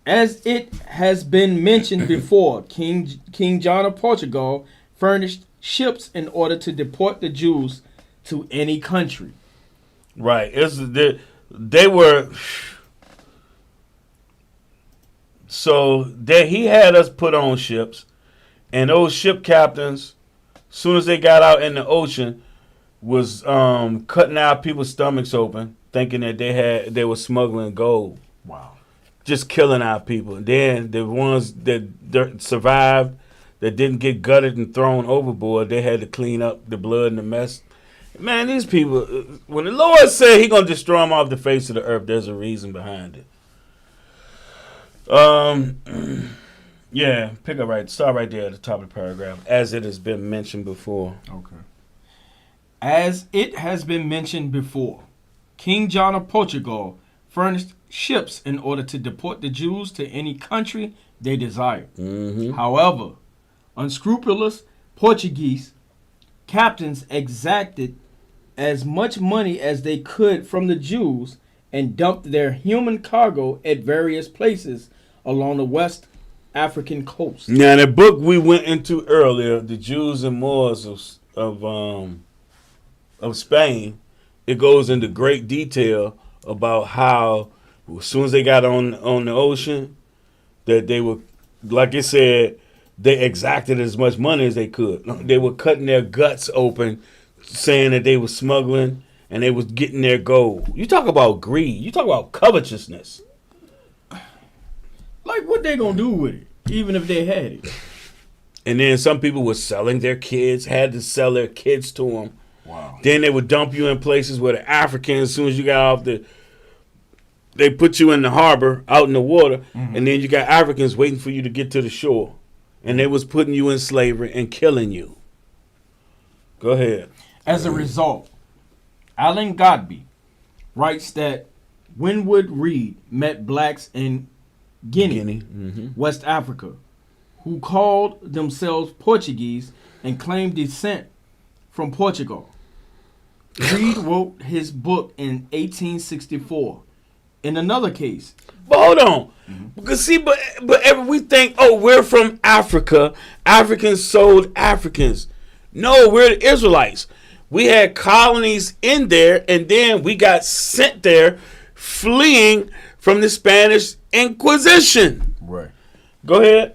As it has been mentioned before, King John of Portugal furnished ships in order to deport the Jews to any country. Right. They were... So he had us put on ships, and those ship captains, soon as they got out in the ocean, was cutting out people's stomachs open, thinking that they were smuggling gold. Wow. Just killing our people. And then the ones that survived, that didn't get gutted and thrown overboard, they had to clean up the blood and the mess. Man, these people, when the Lord said He gonna destroy them off the face of the earth, there's a reason behind it. Yeah, start right there at the top of the paragraph, as it has been mentioned before. Okay. As it has been mentioned before, King John of Portugal furnished ships in order to deport the Jews to any country they desired. Mm-hmm. However, unscrupulous Portuguese captains exacted as much money as they could from the Jews and dumped their human cargo at various places along the West African coast. Now, the book we went into earlier, The Jews and Moors of Spain, it goes into great detail about how as soon as they got on the ocean, that they were, like it said, they exacted as much money as they could. They were cutting their guts open, saying that they were smuggling, and they was getting their gold. You talk about greed. You talk about covetousness. Like, what they gonna do with it, even if they had it? And then some people were selling their kids, had to sell their kids to them. Wow. Then they would dump you in places where the Africans, as soon as you got off they put you in the harbor, out in the water, Mm-hmm. and then you got Africans waiting for you to get to the shore. And they was putting you in slavery and killing you. Go ahead. As a result, Alan Godby writes that Winwood Reade met blacks in Guinea. Mm-hmm. West Africa, who called themselves Portuguese and claimed descent from Portugal. Reade wrote his book in 1864. In another case, But hold on. Because see, but we think, oh, we're from Africa. Africans sold Africans. No, we're the Israelites. We had colonies in there, and then we got sent there fleeing from the Spanish Inquisition. right. Go ahead.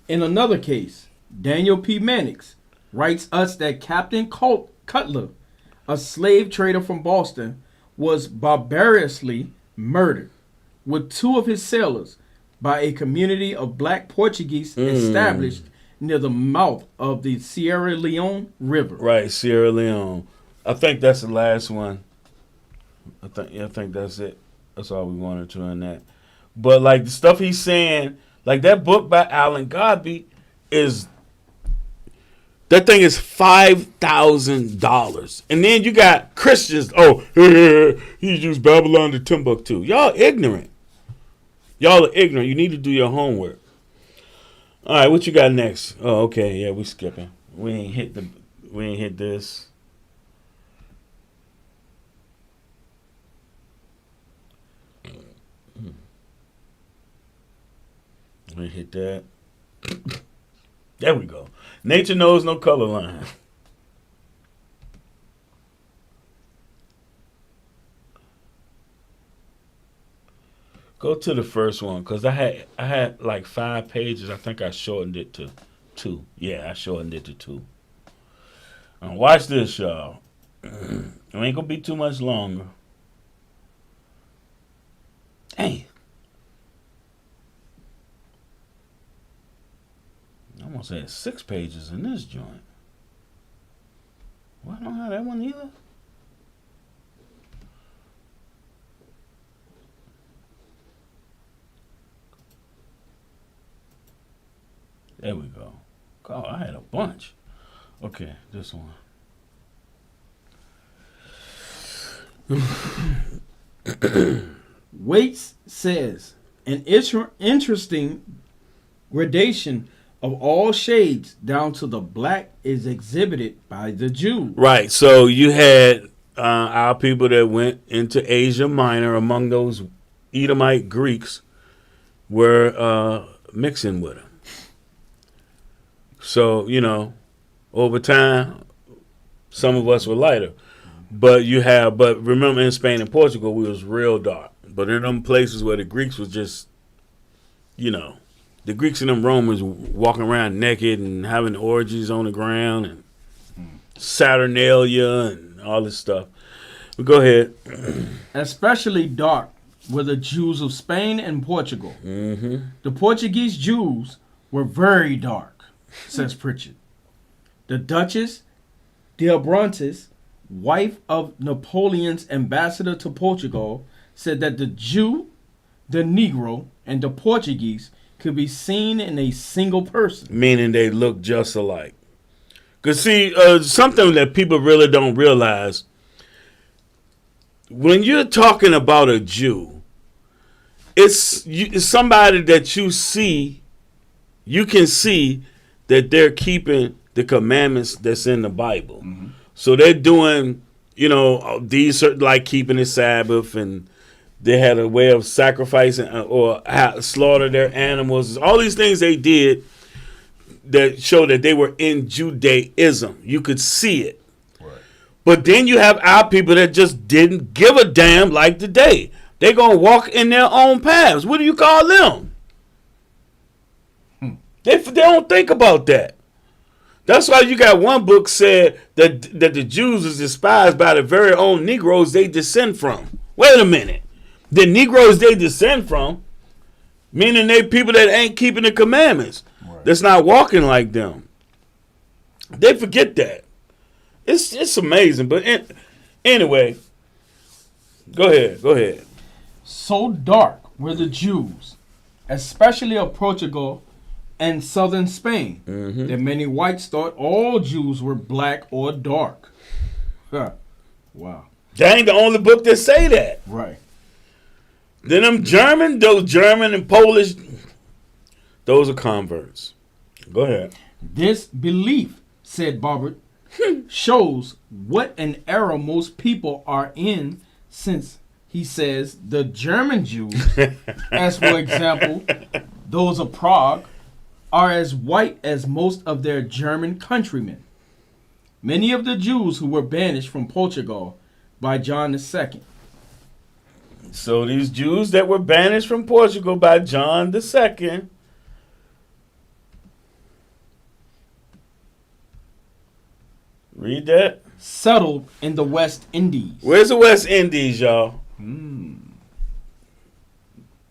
In another case, Daniel P. Mannix writes us that Captain Cutler, a slave trader from Boston, was barbarously murdered with 2 of his sailors by a community of black Portuguese established near the mouth of the Sierra Leone River. Right, Sierra Leone. I think that's the last one. I think that's it. That's all we wanted to in that. But like the stuff he's saying, like that book by Alan Godby is, that thing is $5,000. And then you got Christians, he used Babylon to Timbuktu. Y'all ignorant. Y'all are ignorant. You need to do your homework. All right, what you got next? Oh, okay, yeah, we skipping. We ain't hit this. We hit that. There we go. Nature knows no color line. Go to the first one, because I had like 5 pages. I think I shortened it to 2. Yeah, I shortened it to 2. Now watch this, y'all. It ain't gonna be too much longer. Dang. I almost had 6 pages in this joint. Well, I don't have that one either. There we go. Oh, I had a bunch. Okay, this one. Waits says, an interesting gradation of all shades down to the black is exhibited by the Jews. Right, so you had our people that went into Asia Minor, among those Edomite Greeks, were mixing with them. So, over time, some of us were lighter. But remember in Spain and Portugal, we was real dark. But in them places where the Greeks was just, the Greeks and them Romans walking around naked and having orgies on the ground and Saturnalia and all this stuff. But go ahead. Especially dark were the Jews of Spain and Portugal. Mm-hmm. The Portuguese Jews were very dark, says Pritchard. The Duchess de Abrantes, wife of Napoleon's ambassador to Portugal, said that the Jew, the Negro, and the Portuguese could be seen in a single person. Meaning they look just alike. Because, see, something that people really don't realize, when you're talking about a Jew, it's somebody that you can see that they're keeping the commandments that's in the Bible. Mm-hmm. So they're doing, these are like keeping the Sabbath, and they had a way of sacrificing or slaughter their animals. All these things they did that show that they were in Judaism. You could see it. Right. But then you have our people that just didn't give a damn like today. They're going to walk in their own paths. What do you call them? They don't think about that. That's why you got one book said that the Jews is despised by the very own Negroes they descend from. Wait a minute. The Negroes they descend from, meaning they people that ain't keeping the commandments. Right. That's not walking like them. They forget that. It's amazing. But anyway, go ahead. So dark were the Jews, especially of Portugal and southern Spain, that many whites thought all Jews were black or dark. Huh. Wow. That ain't the only book that say that. Right. Then those German and Polish, those are converts. Go ahead. This belief, said Barbara, shows what an era most people are in, since he says the German Jews, as for example, those of Prague, are as white as most of their German countrymen. Many of the Jews who were banished from Portugal by John II. So these Jews that were banished from Portugal by John II, read that. Settled in the West Indies. Where's the West Indies, y'all?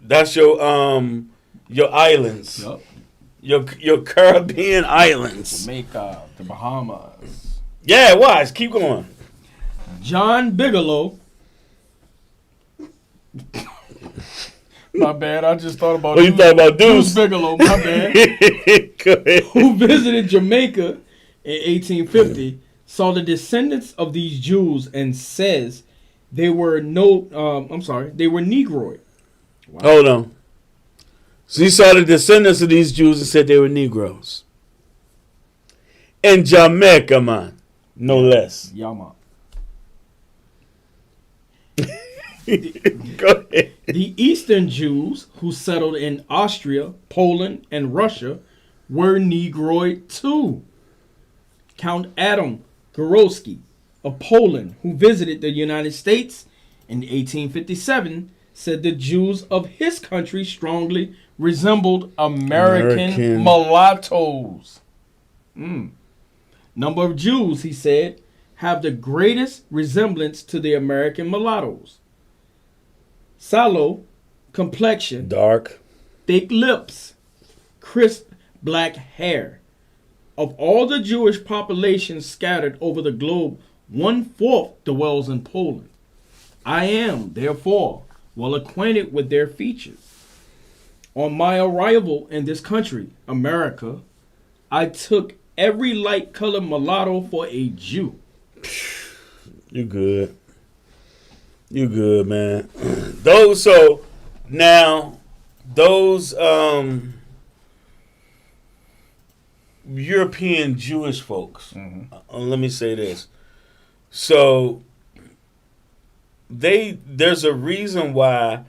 That's your islands. Yup. Your Caribbean islands. Jamaica, the Bahamas. Yeah, watch. Keep going. John Bigelow. My bad. I just thought about. What you thought about Deuce Deuce? Bigelow. My bad. Go ahead. Who visited Jamaica in 1850, saw the descendants of these Jews and says they were they were Negroid. Wow. Hold on. So he saw the descendants of these Jews and said they were Negroes. In Jamaica, man. No less. Yama. Go ahead. The Eastern Jews who settled in Austria, Poland, and Russia were Negroid too. Count Adam Gorowski of Poland, who visited the United States in 1857, said the Jews of his country strongly resembled American mulattoes. Number of Jews, he said, have the greatest resemblance to the American mulattoes. Sallow complexion, Dark. thick lips, crisp black hair. Of all the Jewish population scattered over the globe, 1/4 dwells in Poland. I am, therefore, well acquainted with their features. On my arrival in this country, America, I took every light-colored mulatto for a Jew. You good. You good, man. Those European Jewish folks, let me say this. So there's a reason why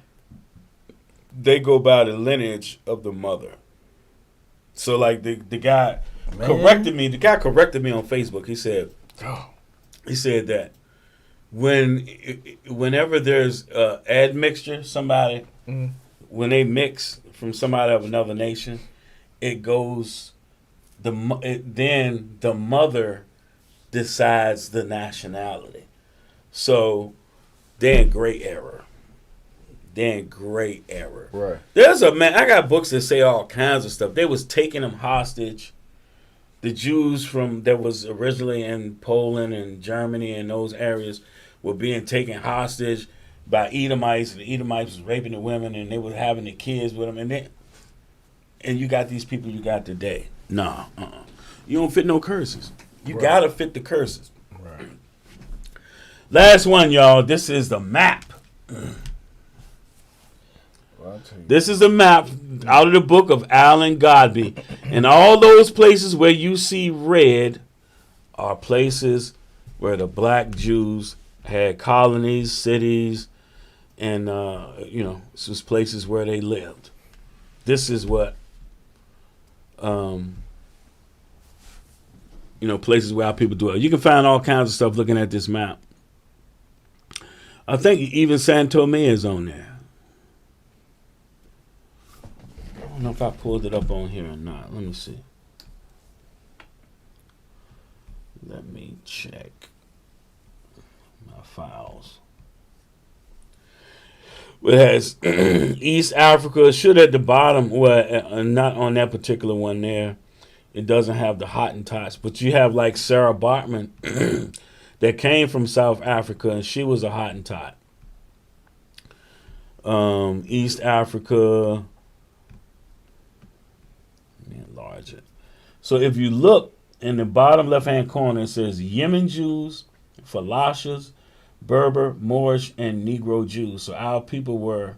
they go by the lineage of the mother. So like the guy corrected me. The guy corrected me on Facebook. He said that whenever there's admixture, somebody when they mix from somebody of another nation, it goes then the mother decides the nationality. So they're in great error. Right. There's I got books that say all kinds of stuff. They was taking them hostage. The Jews that was originally in Poland and Germany and those areas were being taken hostage by Edomites, and the Edomites was raping the women, and they were having the kids with them, and you got these people you got today. Nah, you don't fit no curses. You gotta fit the curses. Right. Last one, y'all. This is the map. This is the map out of the book of Alan Godby. And all those places where you see red are places where the black Jews had colonies, cities, and, it's just places where they lived. This is what, places where our people dwell. You can find all kinds of stuff looking at this map. I think even San Tome is on there. I don't know if I pulled it up on here or not. Let me see. Let me check my files. It has East Africa. Should at the bottom, well, not on that particular one there. It doesn't have the Hottentots, but you have like Sarah Bartman that came from South Africa, and she was a Hottentot. East Africa. Let me enlarge it. So if you look in the bottom left-hand corner, it says Yemen Jews, Falashas, Berber, Moorish, and Negro Jews. So our people were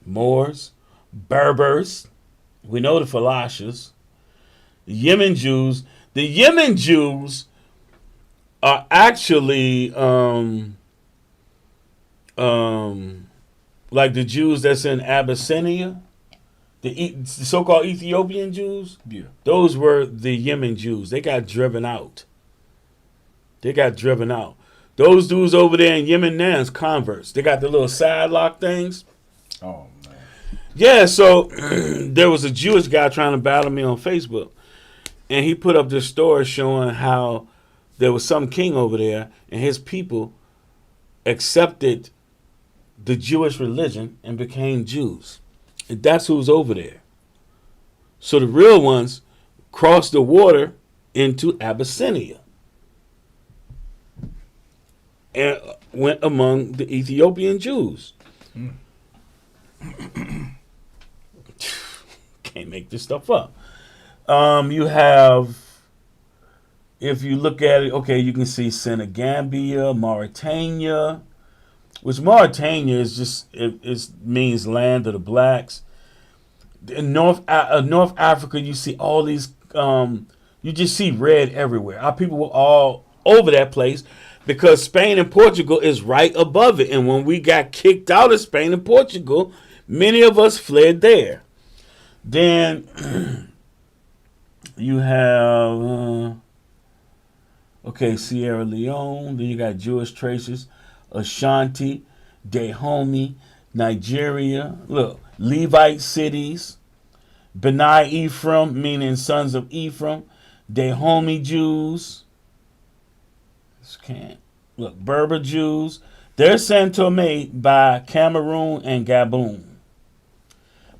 Moors, Berbers. We know the Falashas. The Yemen Jews. The Yemen Jews are actually like the Jews that's in Abyssinia, the so-called Ethiopian Jews. Yeah. Those were the Yemen Jews. They got driven out. Those dudes over there in Yemen now is converts. They got the little side lock things. Oh man. Yeah, so there was a Jewish guy trying to battle me on Facebook. And he put up this story showing how there was some king over there and his people accepted the Jewish religion and became Jews. And that's who's over there. So the real ones crossed the water into Abyssinia and went among the Ethiopian Jews. Can't make this stuff up. You have, if you look at it, okay, you can see Senegambia, Mauritania, which Mauritania is just, it means land of the blacks. In North Africa, you see all these, you just see red everywhere. Our people were all over that place because Spain and Portugal is right above it. And when we got kicked out of Spain and Portugal, many of us fled there. Then you have, Sierra Leone. Then you got Jewish traces. Ashanti, Dahomey, Nigeria. Look, Levite cities. B'nai Ephraim, meaning sons of Ephraim. Dahomey Jews. Look, Berber Jews. They're San Tome by Cameroon and Gabon.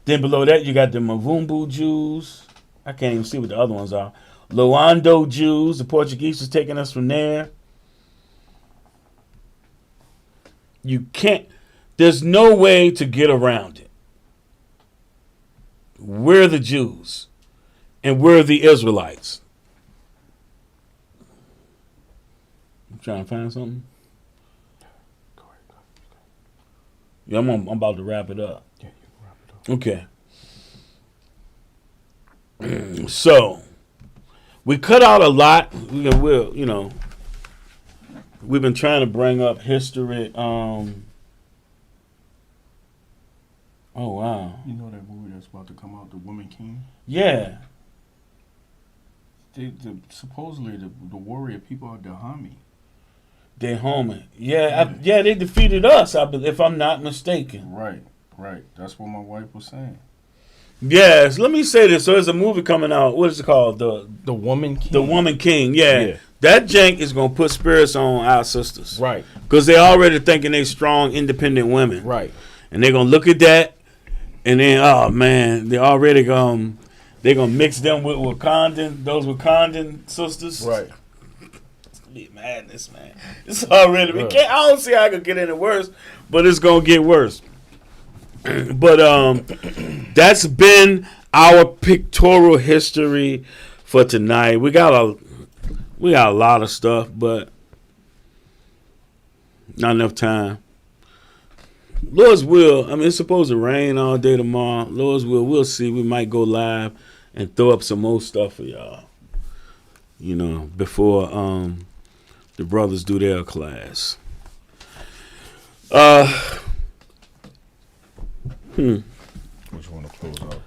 Then below that, you got the Mavumbu Jews. I can't even see what the other ones are. Luando Jews. The Portuguese is taking us from there. You can't. There's no way to get around it. We're the Jews. And we're the Israelites. I'm trying to find something. Yeah, I'm about to wrap it up. Yeah, you can wrap it up. Okay. So, we cut out a lot. We've been trying to bring up history. Oh, wow. You know that movie that's about to come out, The Woman King? Yeah. Supposedly the warrior people are Dahomey. Dahomey. Yeah, they defeated us, if I'm not mistaken. Right. That's what my wife was saying. Yes, let me say this. So there's a movie coming out. What is it called? The Woman King. The Woman King, yeah. That jank is going to put spirits on our sisters. Right. Because they already thinking they strong, independent women. Right. And they're going to look at that, and then, oh, man, they already going to mix them with those Wakandan sisters. Right. It's going to be madness, man. It's already, I don't see how it could get any worse, but it's going to get worse. But that's been our pictorial history for tonight. We got a lot of stuff, but not enough time. Lord's will. I mean, it's supposed to rain all day tomorrow. Lord's will. We'll see. We might go live and throw up some more stuff for y'all. Before the brothers do their class. Which one to close out?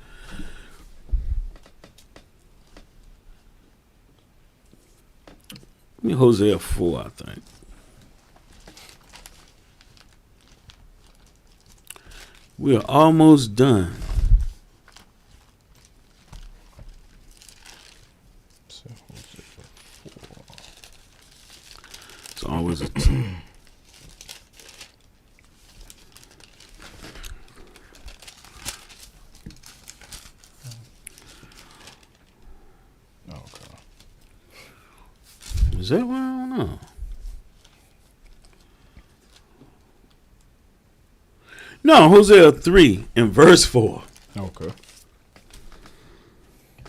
Hosea 4, I think. We are almost done. So Hosea 4. It's always a Is that one? I don't know. No, Hosea 3 and verse 4. Okay.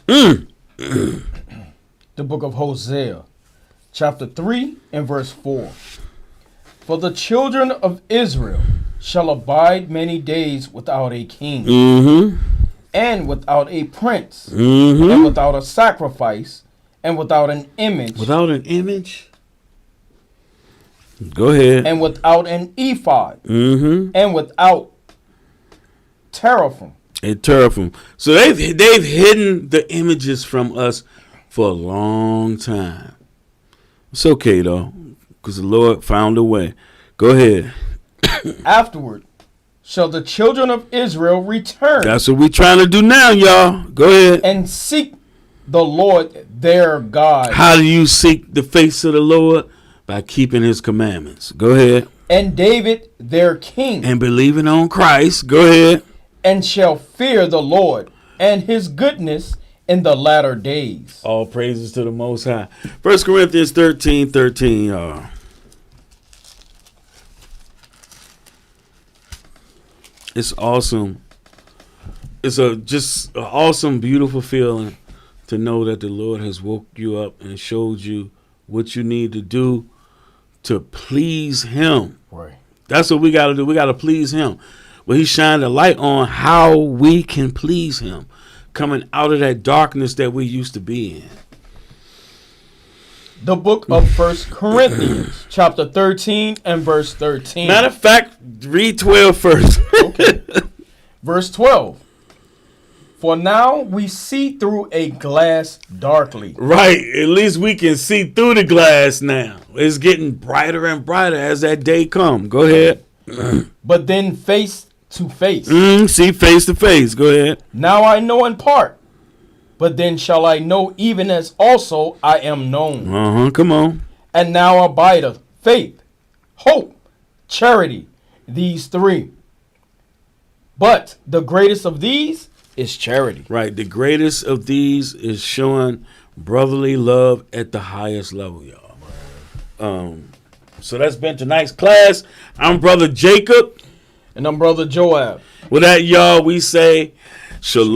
The book of Hosea, chapter 3 and verse 4. For the children of Israel shall abide many days without a king, and without a prince, and without a sacrifice, and without an image. Without an image? Go ahead. and without an ephod, Mm-hmm. and without teraphim. A teraphim. So they've hidden the images from us for a long time. It's okay though, because the Lord found a way. Go ahead. Afterward shall the children of Israel return That's what we're trying to do now, y'all. Go ahead. and seek the Lord their God, How do you seek the face of the Lord? By keeping his commandments. Go ahead. and David their king, And believing on Christ. Go ahead. and shall fear the Lord and his goodness in the latter days. All praises to the Most High. 1 Corinthians 13:13, y'all. It's awesome. It's just an awesome, beautiful feeling to know that the Lord has woke you up and showed you what you need to do to please him. Right. That's what we got to do. We got to please him. Well, he shined a light on how we can please him, coming out of that darkness that we used to be in. The book of 1 Corinthians, chapter 13 and verse 13. Matter of fact, read 12 first. Okay. Verse 12. For now we see through a glass darkly. Right. At least we can see through the glass now. It's getting brighter and brighter as that day come. Go ahead. But then face to face. See face to face. Go ahead. Now I know in part, but then shall I know even as also I am known. Come on. And now abideth faith, hope, charity, these three. But the greatest of these is charity. Right. The greatest of these is showing brotherly love at the highest level, y'all. So that's been tonight's class. I'm Brother Jacob. And I'm Brother Joab. With that, y'all, we say shalom.